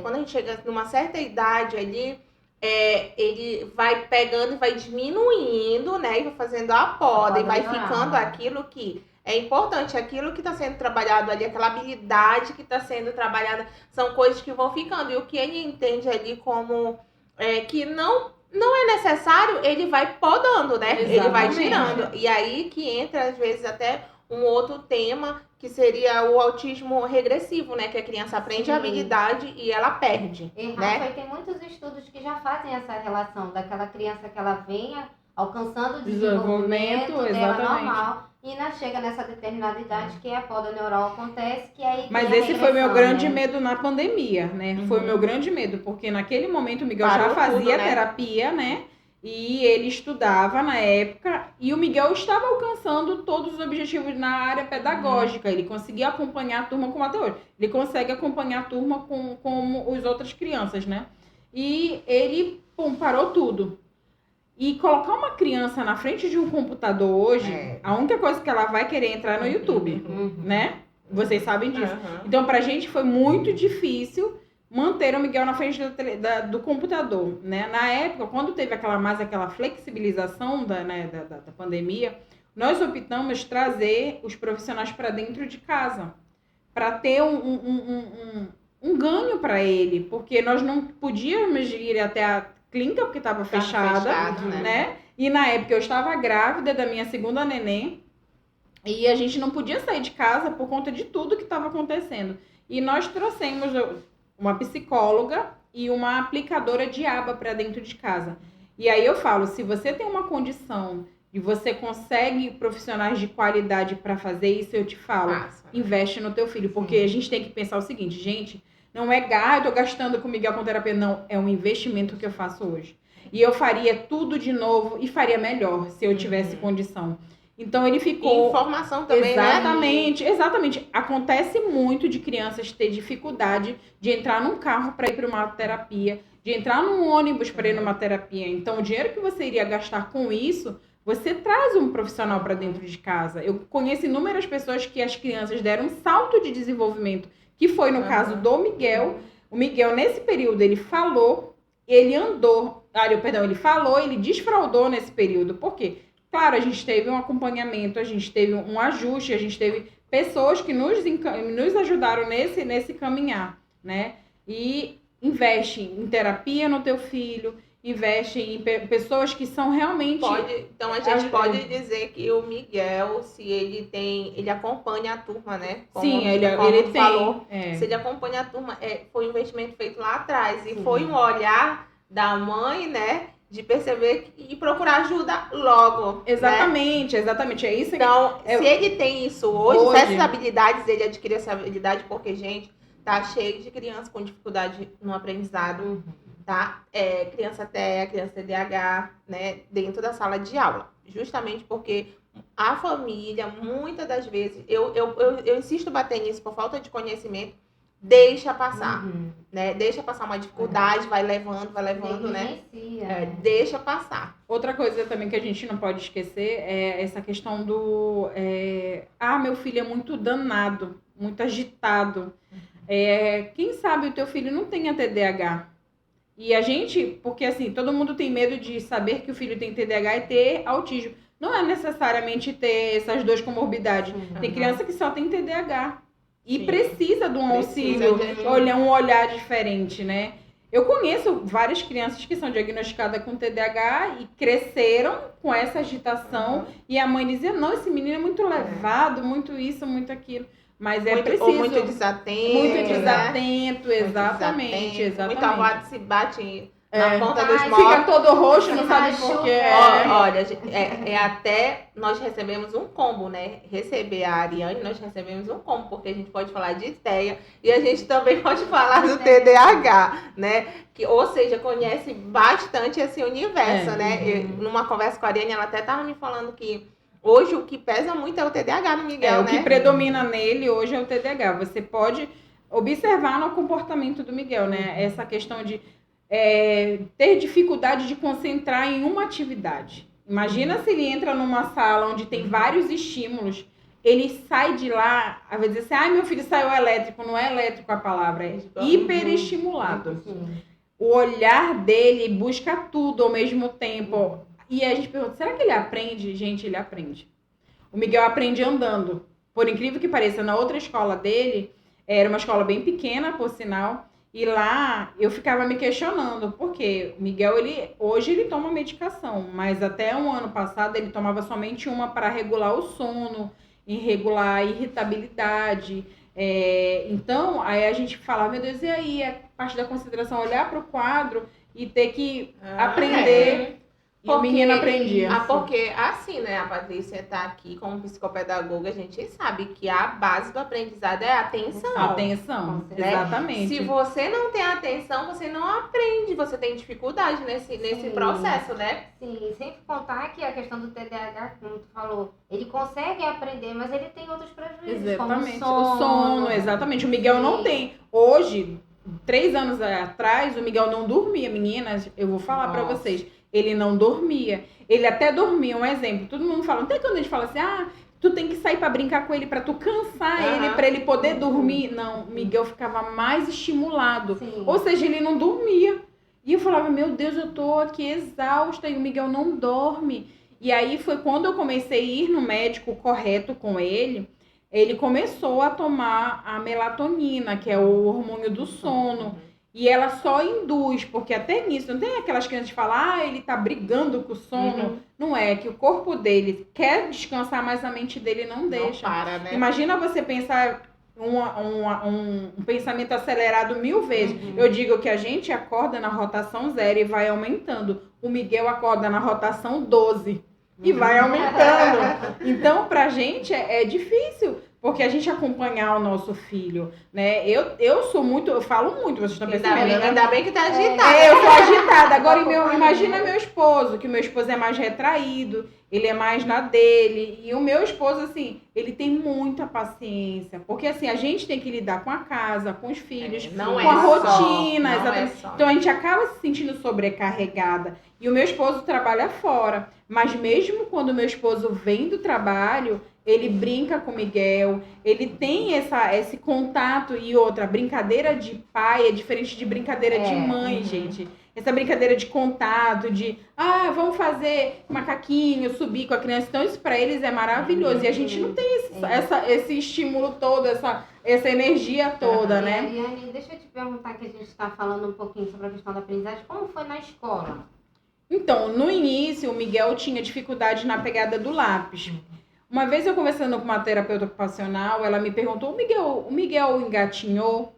quando a gente chega numa certa idade ali, ele vai pegando e vai diminuindo, né? E vai fazendo a poda, e vai ficando aquilo que é importante, aquilo que está sendo trabalhado ali, aquela habilidade que está sendo trabalhada, são coisas que vão ficando. E o que ele entende ali como que não é necessário, ele vai podando, né? Exatamente. Ele vai tirando. E aí que entra, às vezes, até um outro tema, que seria o autismo regressivo, né? Que a criança aprende a habilidade e ela perde, né? E tem muitos estudos que já fazem essa relação daquela criança que ela venha alcançando o desenvolvimento dela normal, e ainda chega nessa determinada idade que a poda neural acontece, que aí Mas tem a esse foi meu regressão, grande né? medo na pandemia, né? Foi o meu grande medo, porque naquele momento o Miguel Parou já fazia tudo, né? terapia, né? E ele estudava na época, e o Miguel estava alcançando todos os objetivos na área pedagógica. Ele conseguia acompanhar a turma como até hoje. Ele consegue acompanhar a turma como as outras crianças, né? E ele, parou tudo. E colocar uma criança na frente de um computador hoje, a única coisa que ela vai querer entrar é no YouTube, né? Vocês sabem disso. Aham. Então, pra gente foi muito difícil manter o Miguel na frente do computador, né? Na época, quando teve aquela flexibilização da pandemia, nós optamos trazer os profissionais para dentro de casa, para ter um ganho para ele, porque nós não podíamos ir até a clínica porque estava Tava fechada, fechado, né? E na época eu estava grávida da minha segunda neném e a gente não podia sair de casa por conta de tudo que estava acontecendo. E nós trouxemos uma psicóloga e uma aplicadora de aba para dentro de casa. E aí eu falo, se você tem uma condição e você consegue profissionais de qualidade para fazer isso, eu te falo, Massa. investe no teu filho, porque a gente tem que pensar o seguinte, gente, não é eu tô gastando com o Miguel com terapia, não, é um investimento que eu faço hoje. E eu faria tudo de novo e faria melhor se eu tivesse condição. Então ele E ficou informação também, exatamente, exatamente. Acontece muito de crianças ter dificuldade de entrar num carro para ir para uma terapia, de entrar num ônibus para ir numa terapia. Então o dinheiro que você iria gastar com isso, você traz um profissional para dentro de casa. Eu conheço inúmeras pessoas que as crianças deram um salto de desenvolvimento, que foi no caso do Miguel. O Miguel, nesse período, ele falou, ele andou, ele falou, ele desfraudou nesse período. Por quê? Claro, a gente teve um acompanhamento, a gente teve um ajuste, a gente teve pessoas que nos ajudaram nesse caminhar, né? E investe em terapia no teu filho, investe em pessoas que são realmente... Então a gente pode dizer que o Miguel, se ele acompanha a turma, né? Sim, ele falou, tem. se ele acompanha a turma, foi um investimento feito lá atrás. E foi um olhar da mãe, né? De perceber e procurar ajuda logo. Exatamente, exatamente. É isso que... Então, se ele tem isso hoje, se essas habilidades, ele adquire essa habilidade, porque, gente, tá cheio de criança com dificuldade no aprendizado, tá? Criança TEA, criança TDAH, né? Dentro da sala de aula. Justamente porque a família, muitas das vezes, eu insisto em bater nisso por falta de conhecimento, deixa passar, né? Deixa passar uma dificuldade, vai levando, né? Deixa passar. Outra coisa também que a gente não pode esquecer é essa questão do... meu filho é muito danado, muito agitado. Quem sabe o teu filho não tenha TDAH. E a gente, porque assim, todo mundo tem medo de saber que o filho tem TDAH e ter autismo. Não é necessariamente ter essas duas comorbidades. Tem criança que só tem TDAH. E precisa de um auxílio, um olhar diferente, né? Eu conheço várias crianças que são diagnosticadas com TDAH e cresceram com essa agitação. E a mãe dizia, não, esse menino é muito levado, muito isso, muito aquilo. Mas preciso... Ou muito desatento. Muito desatento, exatamente. Muito avado se bate na ponta dos Fica mortos. todo roxo, não sabe por quê. Olha, até nós recebemos um combo, né? Receber a Ariane, nós recebemos um combo, porque a gente pode falar de TEA e a gente também pode falar do TDAH, né? Ou seja, conhece bastante esse universo, né? Numa conversa com a Ariane, ela até estava me falando que hoje o que pesa muito é o TDAH no Miguel, né? O que predomina nele hoje é o TDAH. Você pode observar no comportamento do Miguel, né? Essa questão de ter dificuldade de concentrar em uma atividade. Imagina se ele entra numa sala onde tem vários estímulos, ele sai de lá, às vezes assim, meu filho saiu elétrico, não é elétrico a palavra, é hiperestimulado. O olhar dele busca tudo ao mesmo tempo. E a gente pergunta, será que ele aprende? Gente, ele aprende. O Miguel aprende andando. Por incrível que pareça, na outra escola dele, era uma escola bem pequena, por sinal, e lá eu ficava me questionando, porque o Miguel, hoje ele toma medicação, mas até um ano passado ele tomava somente uma para regular o sono, e regular a irritabilidade. Então, aí a gente falava, meu Deus, e aí a parte da consideração, olhar para o quadro e ter que aprender... E o menino aprendia. Porque assim, né, a Patrícia tá aqui como psicopedagoga, a gente sabe que a base do aprendizado é a atenção. Atenção, Né? exatamente. Se você não tem atenção, você não aprende, você tem dificuldade nesse processo, né? Sim, sempre contar que a questão do TDAH, como tu falou, ele consegue aprender, mas ele tem outros prejuízos, Exatamente. como O sono, exatamente. O Miguel não tem. Hoje, 3 anos atrás, o Miguel não dormia. Meninas, eu vou falar pra vocês. Ele não dormia. Ele até dormia, um exemplo. Todo mundo fala, até quando a gente fala assim, tu tem que sair pra brincar com ele, pra tu cansar ele, pra ele poder dormir. Não, o Miguel ficava mais estimulado. Sim. Ou seja, ele não dormia. E eu falava, meu Deus, eu tô aqui exausta e o Miguel não dorme. E aí foi quando eu comecei a ir no médico correto com ele. Ele começou a tomar a melatonina, que é o hormônio do sono. E ela só induz, porque até nisso, não tem aquelas crianças que falam, ele tá brigando com o sono. Não é, que o corpo dele quer descansar, mas a mente dele não deixa. Não para, né? Imagina você pensar um pensamento acelerado 1000 vezes. Eu digo que a gente acorda na rotação 0 e vai aumentando. O Miguel acorda na rotação 12 e vai aumentando. Então, pra gente é difícil, porque a gente acompanhar o nosso filho, né? Eu sou muito, eu falo muito, vocês estão percebendo, né? Ainda bem que tá agitada. Eu sou agitada. Agora, imagina meu esposo, que o meu esposo é mais retraído, ele é mais na dele. E o meu esposo, assim, ele tem muita paciência. Porque, assim, a gente tem que lidar com a casa, com os filhos, com a rotina. Exatamente. Então, a gente acaba se sentindo sobrecarregada. E o meu esposo trabalha fora. Mas mesmo quando o meu esposo vem do trabalho, ele brinca com o Miguel, ele tem esse contato. E outra, brincadeira de pai é diferente de brincadeira de mãe, gente. Essa brincadeira de contato, de vamos fazer macaquinho, subir com a criança. Então, isso para eles é maravilhoso. E a gente não tem esse estímulo todo, essa energia toda, né? Ariane, deixa eu te perguntar, que a gente está falando um pouquinho sobre a questão da aprendizagem. Como foi na escola? Então, no início, o Miguel tinha dificuldade na pegada do lápis. Uma vez eu conversando com uma terapeuta ocupacional, ela me perguntou, o Miguel engatinhou?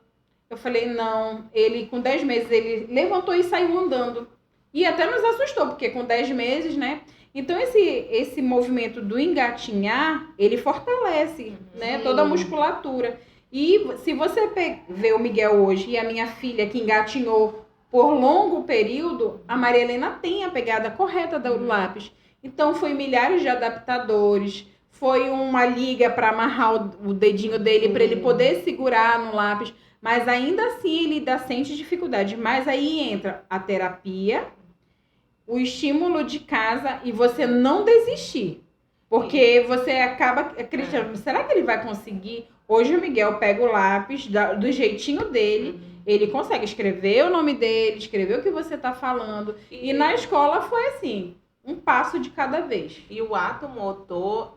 Eu falei, não. Ele, com 10 meses, ele levantou e saiu andando. E até nos assustou, porque com 10 meses, né? Então, esse movimento do engatinhar, ele fortalece, né? Toda a musculatura. E se você ver o Miguel hoje e a minha filha que engatinhou por longo período, a Maria Helena tem a pegada correta do lápis. Então, foi milhares de adaptadores, foi uma liga para amarrar o dedinho dele, para ele poder segurar no lápis. Mas ainda assim, ele ainda sente dificuldade. Mas aí entra a terapia, o estímulo de casa e você não desistir. Porque você acaba acreditando, será que ele vai conseguir? Hoje o Miguel pega o lápis do jeitinho dele, ele consegue escrever o nome dele, escrever o que você está falando. E na escola foi assim, um passo de cada vez. E o ato motor,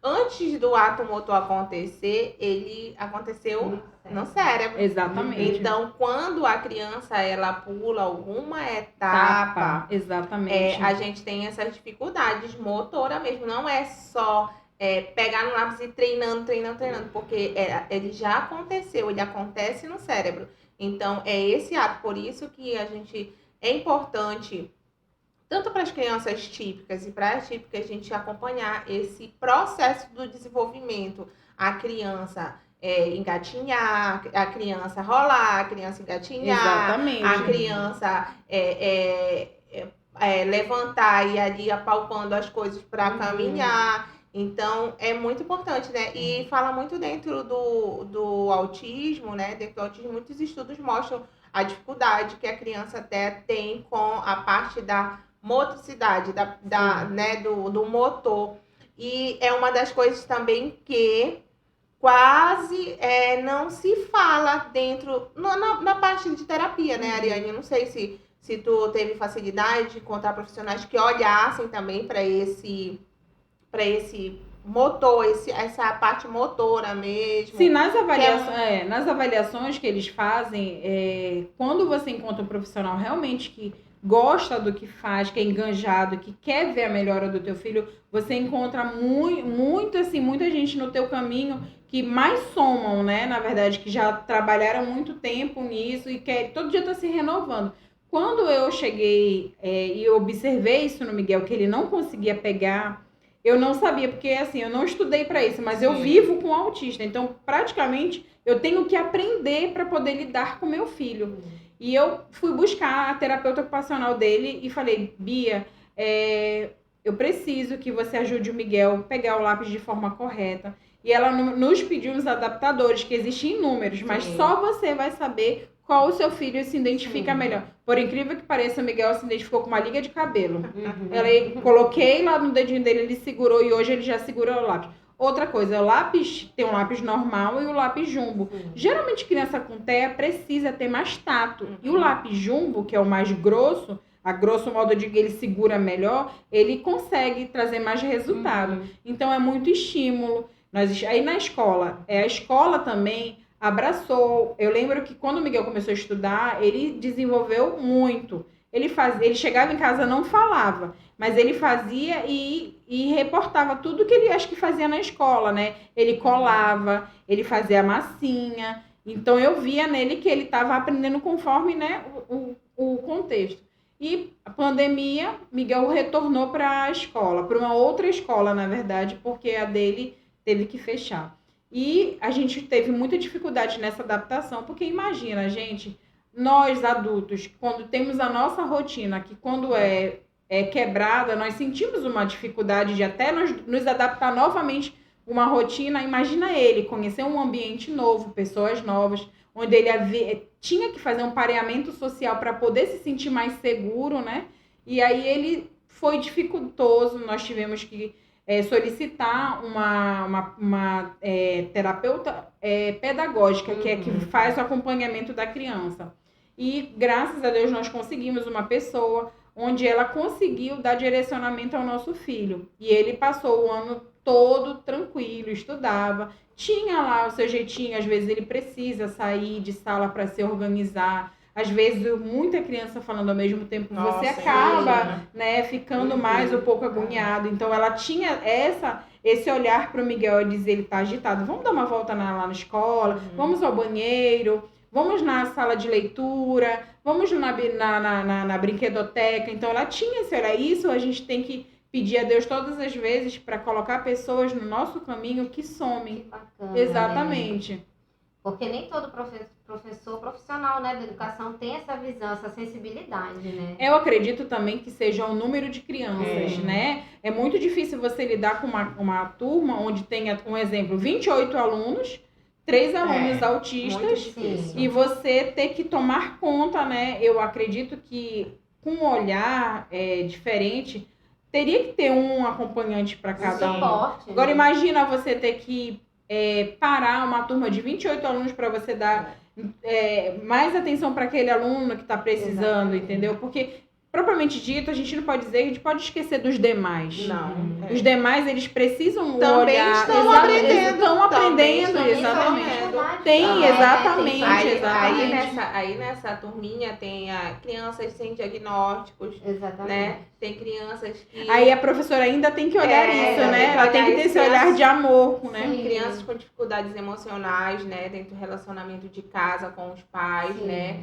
antes do ato motor acontecer, ele aconteceu no cérebro. Exatamente. Então, quando a criança ela pula alguma etapa, exatamente. A gente tem essas dificuldades motora mesmo. Não é só pegar no lápis e treinando, porque ele já aconteceu, ele acontece no cérebro. Então, é esse ato. Por isso que é importante, tanto para as crianças típicas e para as típicas, a gente acompanhar esse processo do desenvolvimento. A criança engatinhar, a criança rolar, a criança engatinhar, exatamente. A criança levantar e ali apalpando as coisas para caminhar. Então, é muito importante, né? E fala muito dentro do autismo, né? Dentro do autismo, muitos estudos mostram a dificuldade que a criança até tem com a parte da motricidade, né, do motor. E é uma das coisas também que quase não se fala dentro, na parte de terapia, né, Ariane? Eu não sei se tu teve facilidade de encontrar profissionais que olhassem também para esse motor, essa parte motora mesmo. Sim, nas avaliações que eles fazem, quando você encontra um profissional realmente que gosta do que faz, que é enganjado, que quer ver a melhora do teu filho, você encontra muita gente no teu caminho que mais somam, né? Na verdade, que já trabalharam muito tempo nisso e todo dia tá se renovando. Quando eu cheguei e observei isso no Miguel, que ele não conseguia pegar, eu não sabia, porque assim, eu não estudei para isso, mas eu vivo com autista. Então, praticamente, eu tenho que aprender para poder lidar com meu filho. E eu fui buscar a terapeuta ocupacional dele e falei, Bia, eu preciso que você ajude o Miguel a pegar o lápis de forma correta. E ela nos pediu uns adaptadores, que existem inúmeros, mas só você vai saber qual o seu filho se identifica melhor. Por incrível que pareça, o Miguel se identificou com uma liga de cabelo. Coloquei lá no dedinho dele, ele segurou e hoje ele já segura o lápis. Outra coisa, o lápis, tem um lápis normal e o lápis jumbo. Geralmente, criança com TEA precisa ter mais tato. E o lápis jumbo, que é o mais grosso, a grosso modo de que ele segura melhor, ele consegue trazer mais resultado. Então, é muito estímulo. Aí na escola, a escola também abraçou. Eu lembro que quando o Miguel começou a estudar, ele desenvolveu muito. Ele chegava em casa, não falava, mas ele fazia e reportava tudo que ele acho que fazia na escola, né? Ele colava, ele fazia massinha. Então eu via nele que ele estava aprendendo conforme, né, o contexto. E a pandemia, Miguel retornou para a escola, para uma outra escola, na verdade, porque a dele teve que fechar. E a gente teve muita dificuldade nessa adaptação, porque imagina, gente, nós adultos, quando temos a nossa rotina, que quando é quebrada, nós sentimos uma dificuldade de até nos adaptar novamente a uma rotina. Imagina ele conhecer um ambiente novo, pessoas novas, onde ele tinha que fazer um pareamento social para poder se sentir mais seguro, né? E aí ele foi dificultoso, nós tivemos que solicitar uma terapeuta pedagógica, que é que faz o acompanhamento da criança. E, graças a Deus, nós conseguimos uma pessoa onde ela conseguiu dar direcionamento ao nosso filho. E ele passou o ano todo tranquilo, estudava, tinha lá o seu jeitinho, às vezes ele precisa sair de sala para se organizar. Às vezes, muita criança falando ao mesmo tempo, você acaba ficando mais um pouco agoniado. Então, ela tinha esse olhar para o Miguel e dizer, ele está agitado. Vamos dar uma volta lá na escola, vamos ao banheiro, vamos na sala de leitura, vamos na brinquedoteca. Então, ela tinha esse olhar. Isso a gente tem que pedir a Deus todas as vezes para colocar pessoas no nosso caminho que somem. Que bacana, exatamente. Né? Porque nem todo professor profissional, né, da educação tem essa visão, essa sensibilidade, né? Eu acredito também que seja um número de crianças, né? É muito difícil você lidar com uma turma onde tenha, um exemplo, 28 alunos, 3 alunos autistas, e você ter que tomar conta, né? Eu acredito que com um olhar diferente, teria que ter um acompanhante para cada um. Agora, imagina você ter que parar uma turma de 28 alunos para você dar mais atenção para aquele aluno que está precisando, entendeu? Porque, propriamente dito, a gente não pode dizer, a gente pode esquecer dos demais. Não. Os demais, eles precisam também olhar. Estão aprendendo. Estão aprendendo, exatamente. Tem, exatamente. Aí nessa turminha tem crianças sem diagnósticos, né? Tem crianças que... Aí a professora ainda tem que olhar isso, né? Ela tem que ter esse olhar de amor, né? Sim. Crianças com dificuldades emocionais, né? Dentro do relacionamento de casa com os pais, né?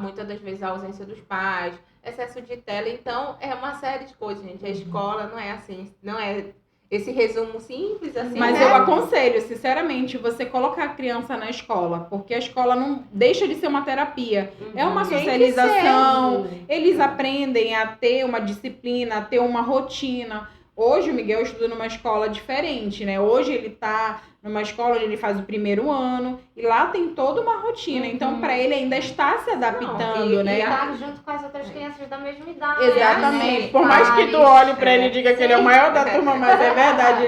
Muitas das vezes a ausência dos pais, excesso de tela. Então, é uma série de coisas, gente. A escola não é assim, não é esse resumo simples assim. Mas eu aconselho, sinceramente, você colocar a criança na escola, porque a escola não deixa de ser uma terapia. É uma socialização, eles aprendem a ter uma disciplina, a ter uma rotina. Hoje o Miguel estuda numa escola diferente, né? Hoje ele tá numa escola onde ele faz o primeiro ano e lá tem toda uma rotina. Então, para ele ainda está se adaptando, né? E tá junto com as outras crianças da mesma idade. Exatamente. Né? Por mais que tu olhe para ele e diga que ele é o maior da turma, mas é verdade.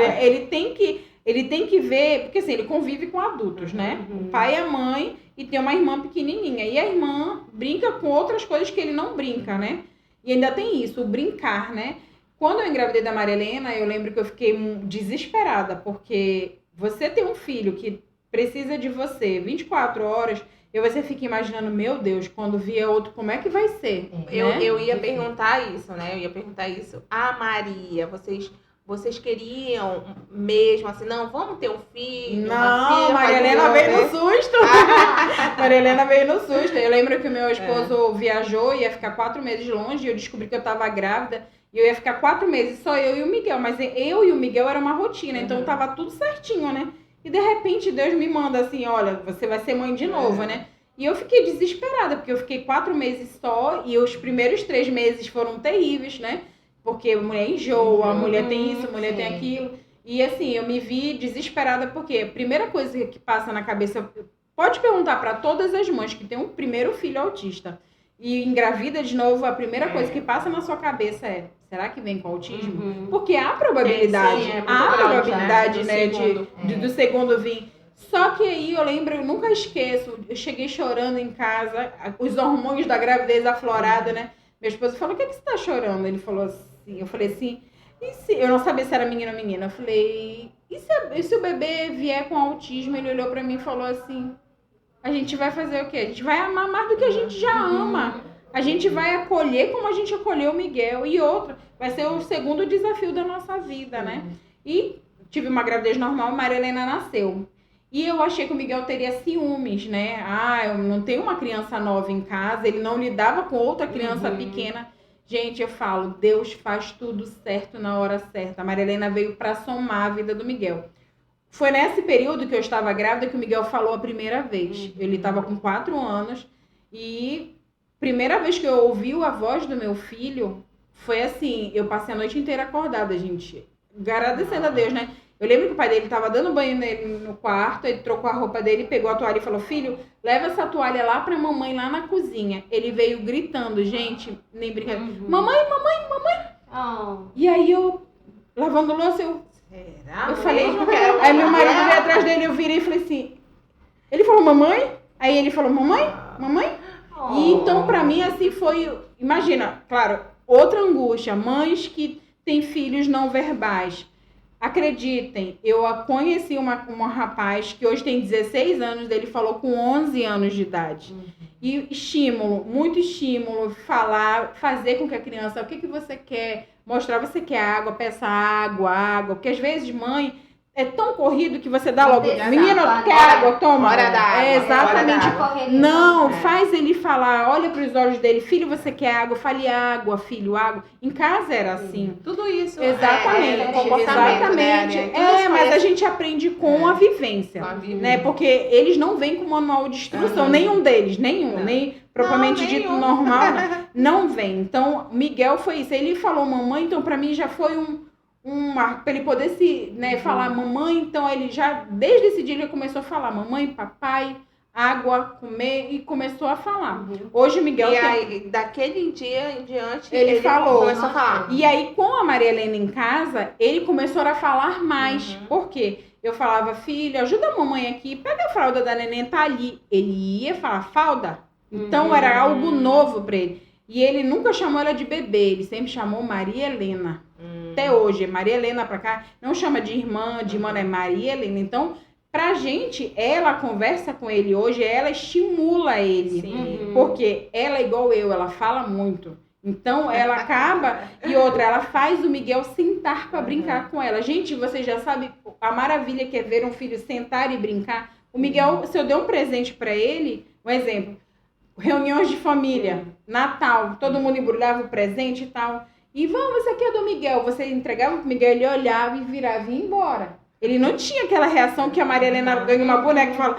Ele tem que ver, porque assim, ele convive com adultos, né? O pai e a mãe, e tem uma irmã pequenininha. E a irmã brinca com outras coisas que ele não brinca, né? E ainda tem isso, o brincar, né? Quando eu engravidei da Maria Helena, eu lembro que eu fiquei desesperada, porque você ter um filho que precisa de você 24 horas, você fica imaginando, meu Deus, quando vier outro, como é que vai ser? Eu ia perguntar isso, né? Eu ia perguntar isso. A Maria, vocês vocês queriam mesmo, assim, não, vamos ter um filho? Não, assim, Maria Helena fazer veio no susto. Maria Helena veio no susto. Eu lembro que o meu esposo viajou, ia ficar 4 meses longe, e eu descobri que eu tava grávida. E eu ia ficar 4 meses, só eu e o Miguel. Mas eu e o Miguel era uma rotina, então tava tudo certinho, né? E de repente Deus me manda assim, olha, você vai ser mãe de novo, né? E eu fiquei desesperada, porque eu fiquei 4 meses só, e os primeiros 3 meses foram terríveis, né? Porque a mulher enjoa, a mulher tem isso, a mulher tem aquilo. E assim, eu me vi desesperada, porque a primeira coisa que passa na cabeça... Pode perguntar para todas as mães que têm um primeiro filho autista e engravida de novo, a primeira coisa que passa na sua cabeça é: será que vem com autismo? Porque há probabilidade, Sim, é muito há grande, probabilidade, né, do segundo vir. Só que aí eu lembro, eu nunca esqueço, eu cheguei chorando em casa, os hormônios da gravidez aflorada, né? Meu esposo falou: o que é que você tá chorando? Ele falou assim, eu falei assim, e se... eu não sabia se era menino ou menina. Eu falei, e se o bebê vier com autismo? Ele olhou pra mim e falou assim: a gente vai fazer o quê? A gente vai amar mais do que a gente já ama. A gente vai acolher como a gente acolheu o Miguel. E outro, vai ser o segundo desafio da nossa vida, né? E tive uma gravidez normal, Maria Helena nasceu. E eu achei que o Miguel teria ciúmes, né? Eu não tenho uma criança nova em casa, ele não lidava com outra criança pequena. Gente, eu falo, Deus faz tudo certo na hora certa. A Maria Helena veio para somar a vida do Miguel. Foi nesse período que eu estava grávida que o Miguel falou a primeira vez. Ele estava com 4 anos e primeira vez que eu ouvi a voz do meu filho, foi assim, eu passei a noite inteira acordada, gente. Agradecendo a Deus, né? Eu lembro que o pai dele estava dando banho nele no quarto, ele trocou a roupa dele, pegou a toalha e falou: filho, leva essa toalha lá pra mamãe lá na cozinha. Ele veio gritando, gente, nem brincadeira. Mamãe, mamãe, mamãe. E aí eu, lavando louça, Será? eu falei, aí meu marido veio atrás dele, eu virei e falei assim, ele falou: mamãe? Aí ele falou: mamãe? Mamãe? E então pra mim assim foi, imagina, claro, outra angústia, mães que têm filhos não verbais. Acreditem, eu conheci um rapaz que hoje tem 16 anos, ele falou com 11 anos de idade. E estímulo, muito estímulo, falar, fazer com que a criança, o que você quer, mostrar, você quer água, peça água, porque às vezes mãe é tão corrido que você dá logo, menino, quer água, toma. Hora da água. Exatamente. Não, faz ele falar, olha para os olhos dele, filho, você quer água? Fale água, filho, água. Em casa era assim. Tudo isso. Exatamente. Comportamento, né? Mas a gente aprende com a vivência, né? Porque eles não vêm com manual de instrução, nenhum deles, nem propriamente dito normal, não vem. Então, Miguel foi isso. Ele falou mamãe, então para mim já foi para ele poder se, né, falar mamãe, então ele já, desde esse dia ele começou a falar mamãe, papai, água, comer, e começou a falar. Hoje o Miguel aí, daquele dia em diante, ele falou. Começou a falar. E aí, com a Maria Helena em casa, ele começou a falar mais. Por quê? Eu falava: filho, ajuda a mamãe aqui, pega a fralda da neném, tá ali. Ele ia falar fralda. Então era algo novo para ele. E ele nunca chamou ela de bebê, ele sempre chamou Maria Helena. Até hoje, Maria Helena pra cá, não chama de irmã, é Maria Helena. Então, pra gente, ela conversa com ele hoje, ela estimula ele. Sim. Porque ela é igual eu, ela fala muito. Então, ela acaba, e outra, ela faz o Miguel sentar pra brincar com ela. Gente, vocês já sabem a maravilha que é ver um filho sentar e brincar. O Miguel, se eu der um presente pra ele, um exemplo, reuniões de família, Natal, todo mundo embrulhava o presente e tal. E vamos, esse aqui é do Miguel. Você entregava pro Miguel, ele olhava e virava e ia embora. Ele não tinha aquela reação que a Maria Helena ganha uma boneca e fala: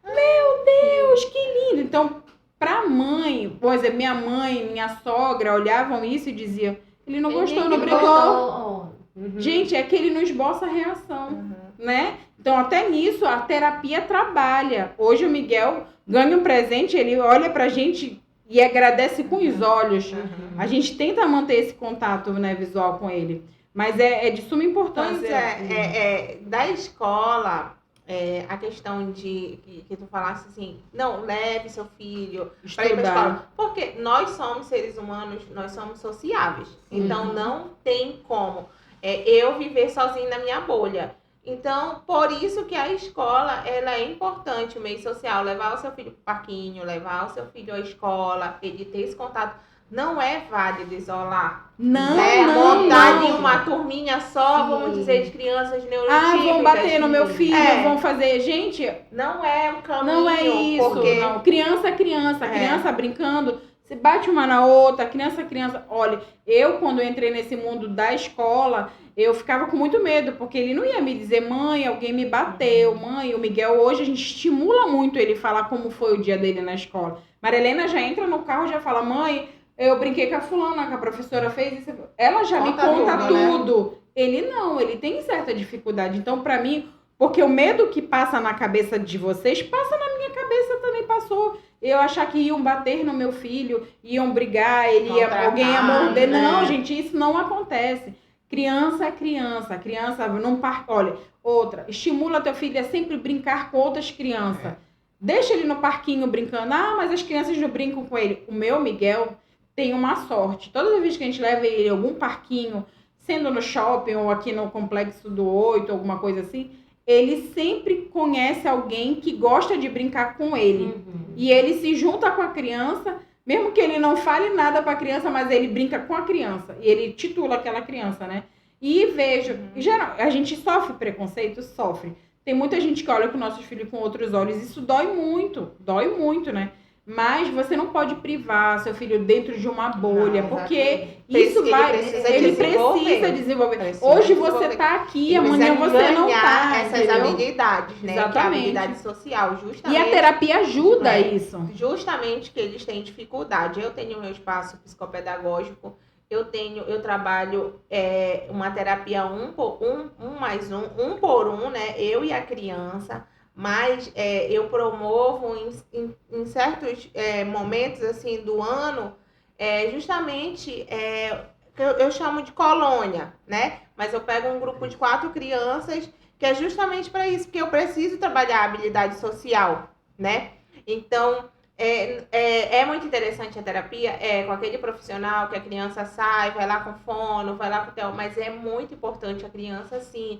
meu Deus, que lindo. Então, pra mãe, por exemplo, minha mãe, minha sogra olhavam isso e diziam: ele não gostou, não brigou. Gente, é que ele não esboça a reação, né? Então, até nisso, a terapia trabalha. Hoje o Miguel ganha um presente, ele olha pra gente e agradece com os olhos. A gente tenta manter esse contato, né, visual com ele. Mas é de suma importância. Pois da escola, a questão de que tu falasse assim, não, leve seu filho para ir para a escola. Porque nós somos seres humanos, nós somos sociáveis. Então, não tem como eu viver sozinho na minha bolha. Então, por isso que a escola, ela é importante, o meio social, levar o seu filho para o parquinho, levar o seu filho à escola, ele ter esse contato. não é válido isolar. Não, Montar não. em uma turminha só, Sim. vamos dizer, de crianças neurotípicas. Ah, vão bater no meu filho, É. vão fazer. Gente, Não é o caminho. não é isso. Porque... Não. Criança é criança. Criança brincando, se bate uma na outra, criança é criança. Olha, eu quando eu entrei nesse mundo da escola, eu ficava com muito medo, porque ele não ia me dizer, mãe, alguém me bateu, mãe. O Miguel hoje a gente estimula muito ele falar como foi o dia dele na escola. Maria Helena já entra no carro e já fala, mãe, eu brinquei com a fulana, que a professora fez isso. Ela já me conta tudo. Né? Ele não, ele tem certa dificuldade. Então, pra mim, porque o medo que passa na cabeça de vocês, passa na minha cabeça, também passou. Eu achar que iam bater no meu filho, iam brigar, alguém ia morder. Né? Não, gente, isso não acontece. Criança é criança. Criança não parque. Olha, outra, estimula teu filho a sempre brincar com outras crianças. Deixa ele no parquinho brincando. Ah, mas as crianças não brincam com ele. O meu Miguel tem uma sorte. Toda vez que a gente leva ele em algum parquinho, sendo no shopping ou aqui no Complexo do 8, alguma coisa assim, ele sempre conhece alguém que gosta de brincar com ele. E ele se junta com a criança, mesmo que ele não fale nada para a criança, mas ele brinca com a criança. E ele titula aquela criança, né? E vejo, em geral, a gente sofre preconceito? Sofre. Tem muita gente que olha com nossos filhos com outros olhos. Isso dói muito, né? Mas você não pode privar seu filho dentro de uma bolha, porque isso ele precisa desenvolver. Hoje você está aqui, amanhã você não está. Essas entendeu? habilidades, né? Exatamente. Que é a habilidade social, justamente. E a terapia ajuda isso. Justamente que eles têm dificuldade. Eu tenho meu espaço psicopedagógico, eu trabalho uma terapia um por um, né? Eu e a criança. Mas eu promovo em certos momentos assim do ano, justamente eu chamo de colônia, né? Mas eu pego um grupo de 4 crianças que é justamente para isso, porque eu preciso trabalhar a habilidade social, né? Então é muito interessante a terapia, com aquele profissional que a criança sai, vai lá com fono, vai lá com mas é muito importante a criança sim.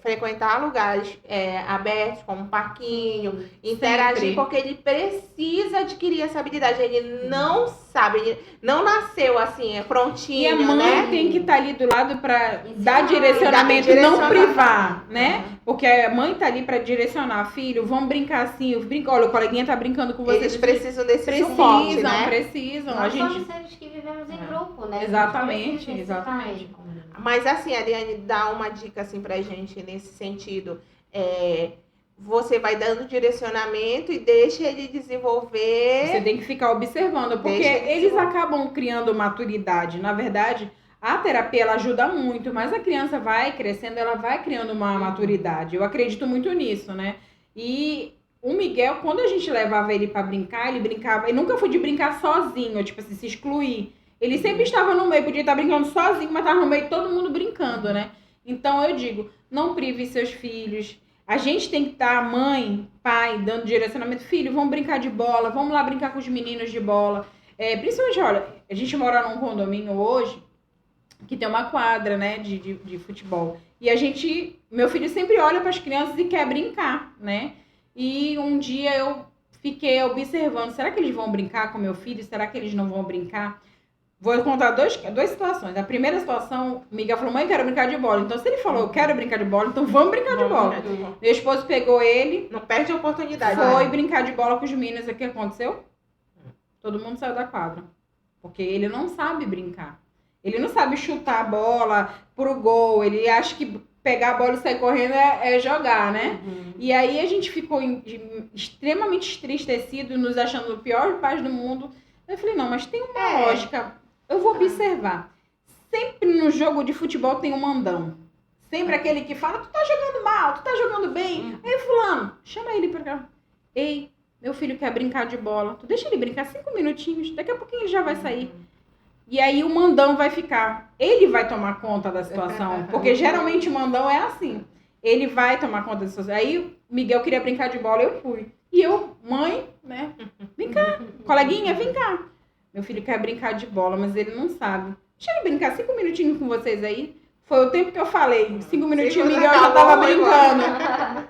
Frequentar lugares abertos, como um parquinho, interagir, sempre. Porque ele precisa adquirir essa habilidade. Ele não sabe, ele não nasceu assim, prontinho. E a mãe, né? Tem que estar ali do lado para dar direcionamento, não privar, né? Porque a mãe tá ali para direcionar, filho, vamos brincar assim, olha, o coleguinha tá brincando com vocês. Eles precisam desse suporte, né? Precisam. Nós somos seres que vivemos em grupo, né? Exatamente. Mas assim, Ariane, dá uma dica assim pra gente nesse sentido. Você vai dando direcionamento e deixa ele desenvolver. Você tem que ficar observando, porque eles acabam criando maturidade. Na verdade, a terapia ela ajuda muito, mas a criança vai crescendo, ela vai criando uma maturidade. Eu acredito muito nisso, né? E o Miguel, quando a gente levava ele pra brincar, ele brincava. Ele nunca foi de brincar sozinho, tipo assim, se excluir. Ele sempre estava no meio, podia estar brincando sozinho, mas estava no meio todo mundo brincando, né? Então eu digo, não prive seus filhos. A gente tem que estar, mãe, pai, dando direcionamento. Filho, vamos brincar de bola, vamos lá brincar com os meninos de bola. Principalmente, olha, a gente mora num condomínio hoje que tem uma quadra, né, de futebol. E meu filho sempre olha para as crianças e quer brincar, né? E um dia eu fiquei observando, será que eles vão brincar com meu filho? Será que eles não vão brincar? Vou contar duas situações. A primeira situação, o Miguel falou, mãe, eu quero brincar de bola. Então, se ele falou, eu quero brincar de bola, então vamos brincar de bola. Meu esposo pegou ele. Não perde a oportunidade. Foi brincar de bola com os meninos. O que aconteceu? Todo mundo saiu da quadra. Porque ele não sabe brincar. Ele não sabe chutar a bola pro gol. Ele acha que pegar a bola e sair correndo é jogar, né? E aí a gente ficou extremamente entristecido, nos achando o pior pais do mundo. Eu falei, não, mas tem uma lógica. Eu vou observar. Sempre no jogo de futebol tem um mandão. Sempre aquele que fala, tu tá jogando mal, tu tá jogando bem. Aí fulano, chama ele pra cá. Ei, meu filho quer brincar de bola. Tu deixa ele brincar 5 minutinhos, daqui a pouquinho ele já vai sair. E aí o mandão vai ficar. Ele vai tomar conta da situação. Porque geralmente o mandão é assim. Ele vai tomar conta da situação. Aí o Miguel queria brincar de bola, eu fui. E eu, mãe, né? Vem cá, coleguinha, vem cá. Meu filho quer brincar de bola, mas ele não sabe. Deixa ele brincar 5 minutinhos com vocês aí. Foi o tempo que eu falei. 5 minutinhos, o Miguel já tava brincando.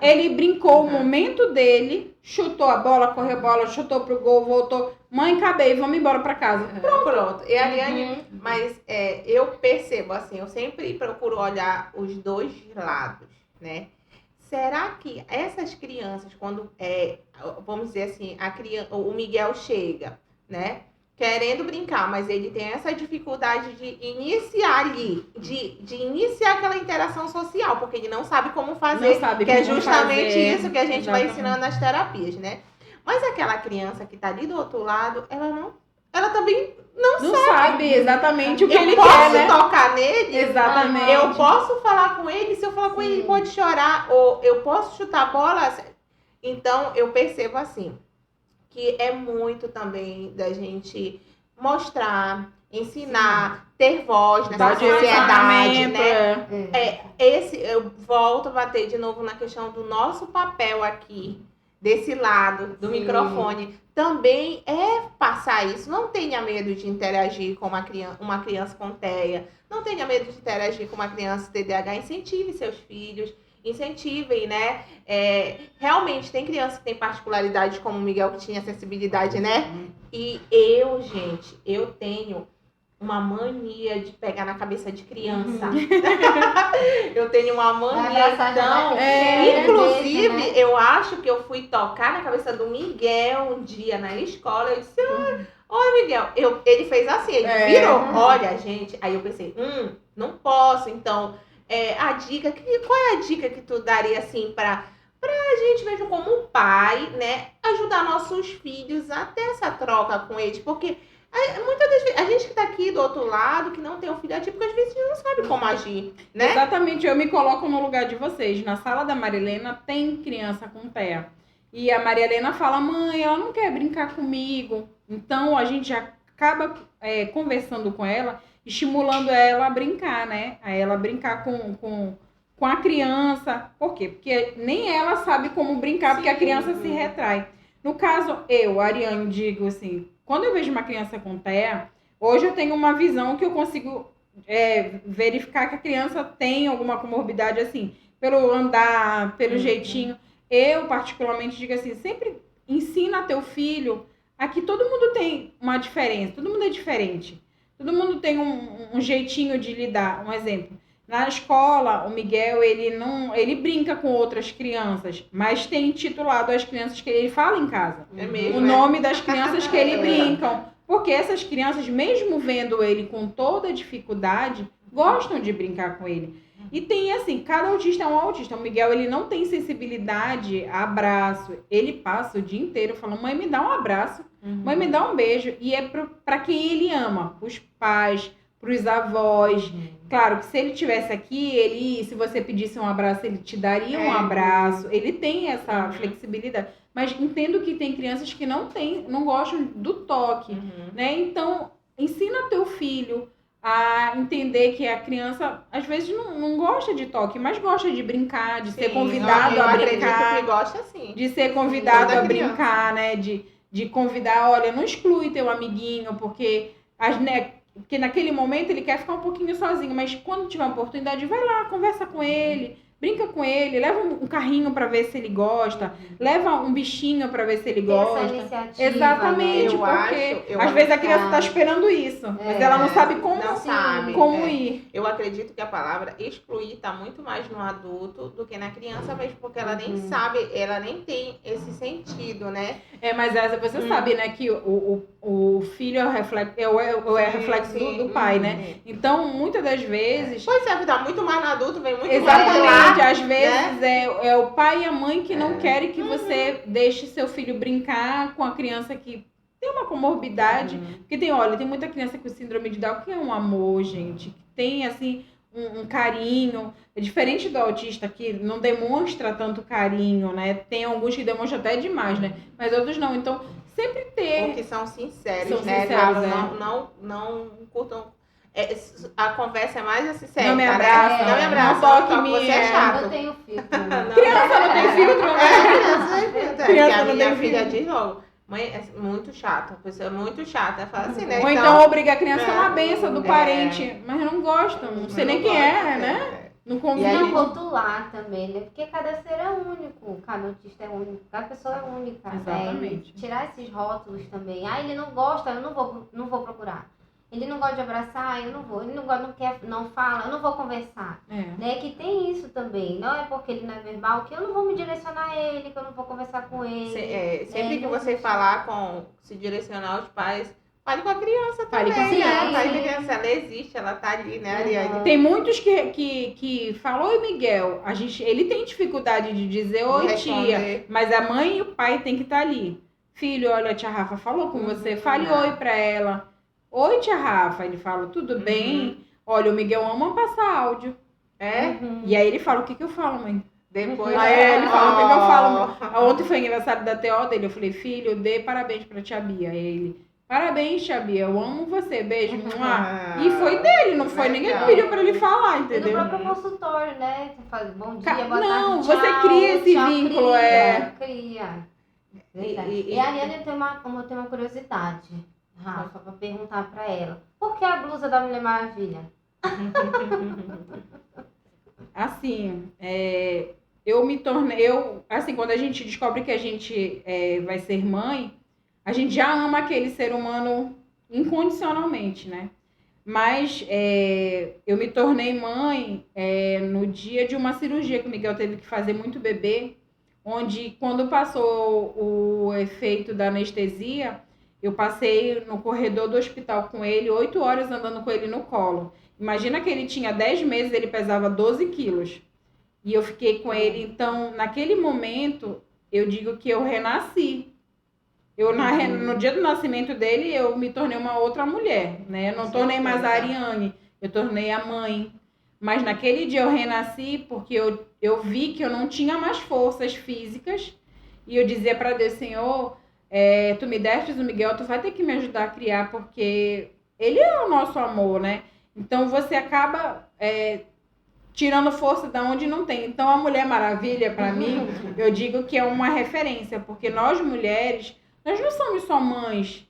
Ele brincou o momento dele, chutou a bola, correu a bola, chutou pro gol, voltou. Mãe, acabei, vamos embora pra casa. Pronto. E a Ariane, mas eu percebo assim, eu sempre procuro olhar os dois lados, né? Será que essas crianças, quando vamos dizer assim, o Miguel chega, né? Querendo brincar, mas ele tem essa dificuldade de iniciar ali, de iniciar aquela interação social, porque ele não sabe como fazer, Não sabe que é como justamente fazer. isso que a gente vai Exatamente. ensinando nas terapias, né? Mas aquela criança que tá ali do outro lado, ela também Não sabe exatamente o que eu ele posso quer, né? tocar nele, Exatamente. eu posso falar com ele, se eu falar com ele, ele pode chorar, ou eu posso chutar a bola. Então, eu percebo assim, que é muito também da gente mostrar, ensinar, ter voz Dar nessa sociedade, direcionamento, né? Eu volto a bater de novo na questão do nosso papel aqui, desse lado do Sim. microfone, também é passar isso. Não tenha medo de interagir com uma criança com TEA, não tenha medo de interagir com uma criança TDAH, incentive seus filhos, incentivem, né? Realmente, tem criança que tem particularidades, como o Miguel, que tinha sensibilidade, né? E gente, eu tenho uma mania de pegar na cabeça de criança. Eu tenho uma mania, então... Inclusive, né? eu acho que eu fui tocar na cabeça do Miguel um dia na escola. Eu disse, oi, Miguel. Ele fez assim, ele virou. Olha, gente. Aí eu pensei, não posso. Então, qual é a dica que tu daria, assim, pra gente, mesmo como pai, né, ajudar nossos filhos a ter essa troca com eles? Porque muitas das vezes, a gente que tá aqui do outro lado, que não tem um filho atípico, às vezes não sabe como agir, né? Exatamente, eu me coloco no lugar de vocês. Na sala da Marilena tem criança com TEA. E a Maria Helena fala, mãe, ela não quer brincar comigo. Então a gente já acaba conversando com ela, estimulando ela a brincar, né? A ela brincar com a criança. Por quê? Porque nem ela sabe como brincar, porque a criança se retrai. No caso, a Ariane, digo assim, quando eu vejo uma criança com TEA, hoje eu tenho uma visão que eu consigo verificar que a criança tem alguma comorbidade, assim, pelo andar, pelo jeitinho. Eu, particularmente, digo assim, sempre ensina teu filho a que todo mundo tem uma diferença, todo mundo é diferente. Todo mundo tem um jeitinho de lidar. Um exemplo, na escola, o Miguel, ele brinca com outras crianças, mas tem titulado as crianças que ele fala em casa. É mesmo, O nome das crianças que ele brincam. Porque essas crianças, mesmo vendo ele com toda dificuldade, gostam de brincar com ele. E tem assim, cada autista é um autista. O Miguel, ele não tem sensibilidade a abraço. Ele passa o dia inteiro falando, mãe, me dá um abraço, mãe, me dá um beijo. E é para quem ele ama, os pais, pros avós. Claro que se ele estivesse aqui, se você pedisse um abraço, ele te daria um abraço. Ele tem essa flexibilidade. Mas entendo que tem crianças que não gostam do toque, né? Então, ensina teu filho a entender que a criança, às vezes, não gosta de toque, mas gosta de brincar, de ser convidado a brincar. Eu acredito que gosta, sim. De ser convidado a criança. brincar, né? De convidar, olha, não exclui teu amiguinho, porque naquele momento ele quer ficar um pouquinho sozinho, mas quando tiver uma oportunidade, vai lá, conversa com ele, brinca com ele, leva um carrinho para ver se ele gosta, leva um bichinho para ver se ele gosta. Essa iniciativa, Exatamente, né? porque às vezes a criança está esperando isso, mas ela não sabe como ir. Eu acredito que a palavra excluir está muito mais no adulto do que na criança mesmo, porque ela nem sabe, ela nem tem esse sentido, né? Mas você sabe, né, que o filho é o reflexo do pai, né? Então, muitas das vezes... Pois é, tá muito mais no adulto, vem muito Exatamente, mais lá, às vezes né? é o pai e a mãe que não querem que você deixe seu filho brincar com a criança que tem uma comorbidade. Porque tem muita criança com síndrome de Down que é um amor, gente. Que tem, assim, um carinho. É diferente do autista que não demonstra tanto carinho, né? Tem alguns que demonstram até demais, né? Mas outros não. Então, sempre ter... Ou que são sinceros, São né? sinceros, Caso não curtam... a conversa é mais assim, séria. Não me abraça, não me abraça, não toque em mim, você é chato. Eu tenho filtro. Criança não tem filtro, né? Criança não a minha tem filha filtro. diz logo, mãe, é muito chata, a pessoa é muito chata. Fala assim, né? Ou então obriga a criança a uma benção do é. parente, mas não gosta, não sei nem quem é, né? Não E convive. não rotular também, né? Porque cada ser é único, cada autista é único, cada pessoa é única. Exatamente. Né? E tirar esses rótulos também. Ah, ele não gosta, eu não vou procurar. Ele não gosta de abraçar, eu não vou. Ele não gosta, não quer, não fala, eu não vou conversar. Né? Que tem isso também. Não é porque ele não é verbal que eu não vou me direcionar a ele, que eu não vou conversar com ele. Sempre que não você existe. falar se direcionar aos pais, fale com a criança Fale também. com a criança. A criança, ela existe, ela tá ali, né, Ariane? Tem muitos que falam, oi, Miguel, ele tem dificuldade de dizer oi, tia, Responder. mas a mãe e o pai tem que estar ali. Filho, olha, a tia Rafa falou com você, fale oi pra ela. Oi, tia Rafa. Ele fala, tudo bem? Olha, o Miguel ama passar áudio. E aí ele fala, o que eu falo, mãe? Depois Aí ele fala, o que eu falo? Ontem foi aniversário da TO dele, eu falei, filho, dê parabéns pra tia Bia. Aí ele, parabéns, tia Bia, eu amo você, beijo. E foi dele, não foi ninguém que pediu pra ele falar, E no entendeu? próprio consultório, né? Você faz bom dia, boa Não, tarde, você tchau, cria esse tchau, vínculo, Cria. E- E a Ariane tem uma curiosidade, Rafa, pra perguntar pra ela. Por que a blusa da Mulher Maravilha? Assim, assim, quando a gente descobre que a gente vai ser mãe, a gente já ama aquele ser humano incondicionalmente, né? Mas eu me tornei mãe no dia de uma cirurgia que o Miguel teve que fazer muito bebê, onde quando passou o efeito da anestesia, eu passei no corredor do hospital com ele, 8 horas andando com ele no colo. Imagina que ele tinha 10 meses, ele pesava 12 quilos. E eu fiquei com ele, então, naquele momento, eu digo que eu renasci. No dia do nascimento dele, eu me tornei uma outra mulher, né? Eu não tornei mais a Ariane, eu tornei a mãe. Mas naquele dia eu renasci porque eu vi que eu não tinha mais forças físicas. E eu dizia para Deus, Senhor, tu me destes o Miguel, tu vai ter que me ajudar a criar, porque ele é o nosso amor, né? Então você acaba tirando força da onde não tem. Então a Mulher Maravilha, para mim, eu digo que é uma referência, porque nós mulheres, nós não somos só mães,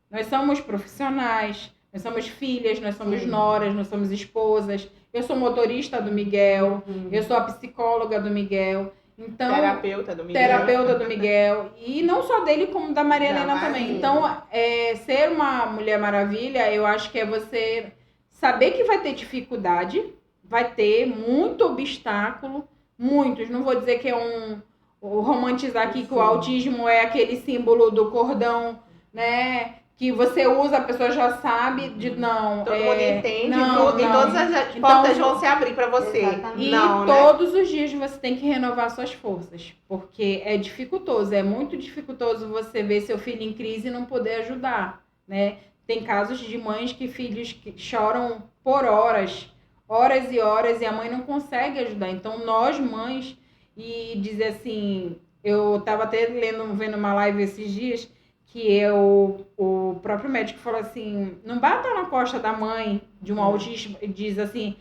nós somos profissionais, nós somos filhas, nós somos noras, nós somos esposas. Eu sou motorista do Miguel, eu sou a psicóloga do Miguel. Então, terapeuta do Miguel. Terapeuta do Miguel. E não só dele, como da Maria Helena também. Então, ser uma Mulher Maravilha, eu acho que é você saber que vai ter dificuldade, vai ter muito obstáculo, muitos. Não vou dizer que romantizar aqui que o autismo é aquele símbolo do cordão, né? Que você usa, a pessoa já sabe não. Todo mundo entende, não, e todas as portas vão se abrir para você. Exatamente. E todos os dias você tem que renovar suas forças, porque é dificultoso, é muito dificultoso você ver seu filho em crise e não poder ajudar, né? Tem casos de mães filhos que choram por horas e horas, e a mãe não consegue ajudar. Então, nós mães, e dizer assim, eu estava até vendo uma live esses dias, que o próprio médico falou assim, não bata na costa da mãe de um autista e diz assim,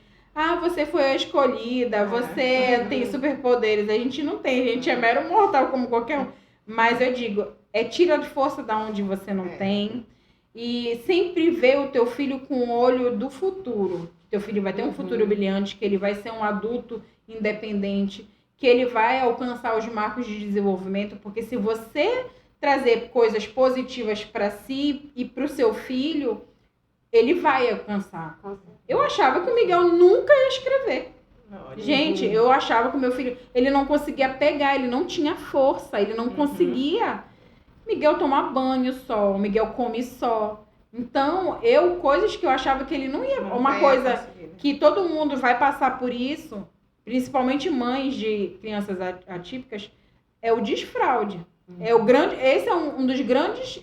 você foi a escolhida, você tem superpoderes. A gente não tem, a gente é mero mortal como qualquer um. Mas eu digo, tira de força da onde você não tem, e sempre vê o teu filho com o olho do futuro. Teu filho vai ter um futuro brilhante, que ele vai ser um adulto independente, que ele vai alcançar os marcos de desenvolvimento, porque se você trazer coisas positivas para si e para o seu filho, ele vai alcançar. Eu achava que o Miguel nunca ia escrever. Gente, eu achava que o meu filho, ele não conseguia pegar, ele não tinha força, ele não conseguia. Miguel toma banho só, o Miguel come só. Então, coisas que eu achava que ele não ia... Uma coisa que todo mundo vai passar por isso, principalmente mães de crianças atípicas, é o desfraude. Esse é um dos grandes,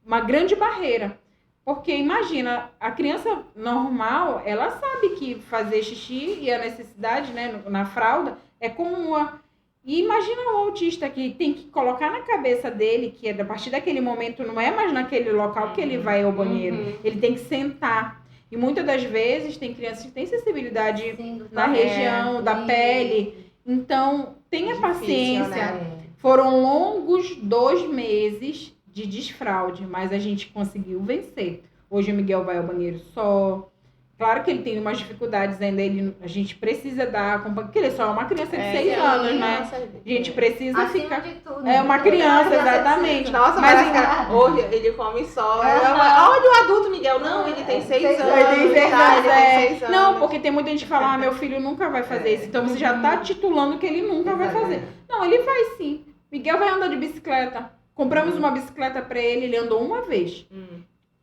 uma grande barreira. Porque imagina, a criança normal, ela sabe que fazer xixi e a necessidade, né, na fralda é comum. E imagina o autista que tem que colocar na cabeça dele que a partir daquele momento não é mais naquele local que ele vai ao banheiro. Ele tem que sentar. E muitas das vezes tem crianças que têm sensibilidade na região da pele. Então, tenha paciência. Né? Foram longos 2 meses de desfraude, mas a gente conseguiu vencer. Hoje o Miguel vai ao banheiro só, Claro que ele tem umas dificuldades ainda, a gente precisa dar acompanhamento, porque ele só é uma criança de 6 anos, né? A gente precisa Acima ficar... de tudo. É uma criança, exatamente. Nossa, Mas mas hoje ele come só. Olha o adulto, Miguel. Não, ele tem 6 anos. Ele tem 6 tá? anos, Ele tem 6 anos. Não, porque tem muita gente que fala, meu filho nunca vai fazer isso. Então você já tá titulando que ele nunca vai fazer. Não, ele vai sim. Miguel vai andar de bicicleta. Compramos uma bicicleta para ele andou uma vez.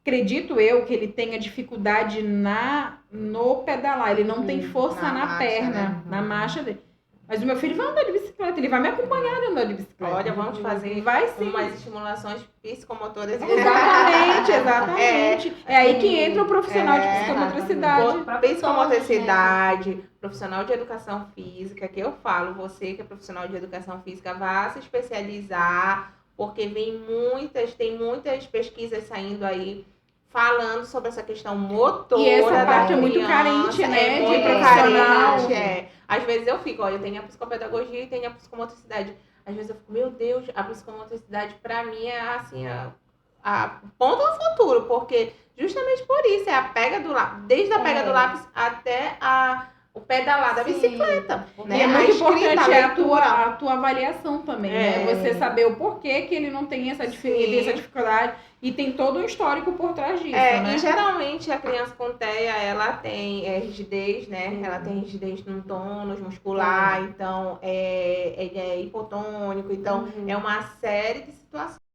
Acredito eu que ele tenha dificuldade no pedalar. Ele não tem força na marcha, perna, né? na marcha dele. Mas o meu filho vai andar de bicicleta. Ele vai me acompanhar a andar de bicicleta. Olha, vamos fazer Vai sim. umas estimulações psicomotoras. Exatamente, exatamente. É aí que entra o profissional de É, psicomotricidade. Psicomotricidade, profissional de educação física, que eu falo, você que é profissional de educação física, vá se especializar, porque tem muitas pesquisas saindo aí falando sobre essa questão motora. E essa da parte é muito criança, carente, né, de muito profissional. carente. Às vezes eu fico, olha, eu tenho a psicopedagogia e tenho a psicomotricidade. Às vezes eu fico, meu Deus, a psicomotricidade pra mim é assim, a ponto do futuro, porque justamente por isso, é a pega do lápis, desde a pega do lápis até o pedalar da bicicleta. E Né? é muito importante leitura. a tua avaliação também, né? Você saber o porquê que ele não tem essa dificuldade e tem todo um histórico por trás disso, né? E geralmente a criança com TEA, ela tem rigidez, né? Ela tem rigidez no tônus muscular, então ele é hipotônico, então é uma série de situações.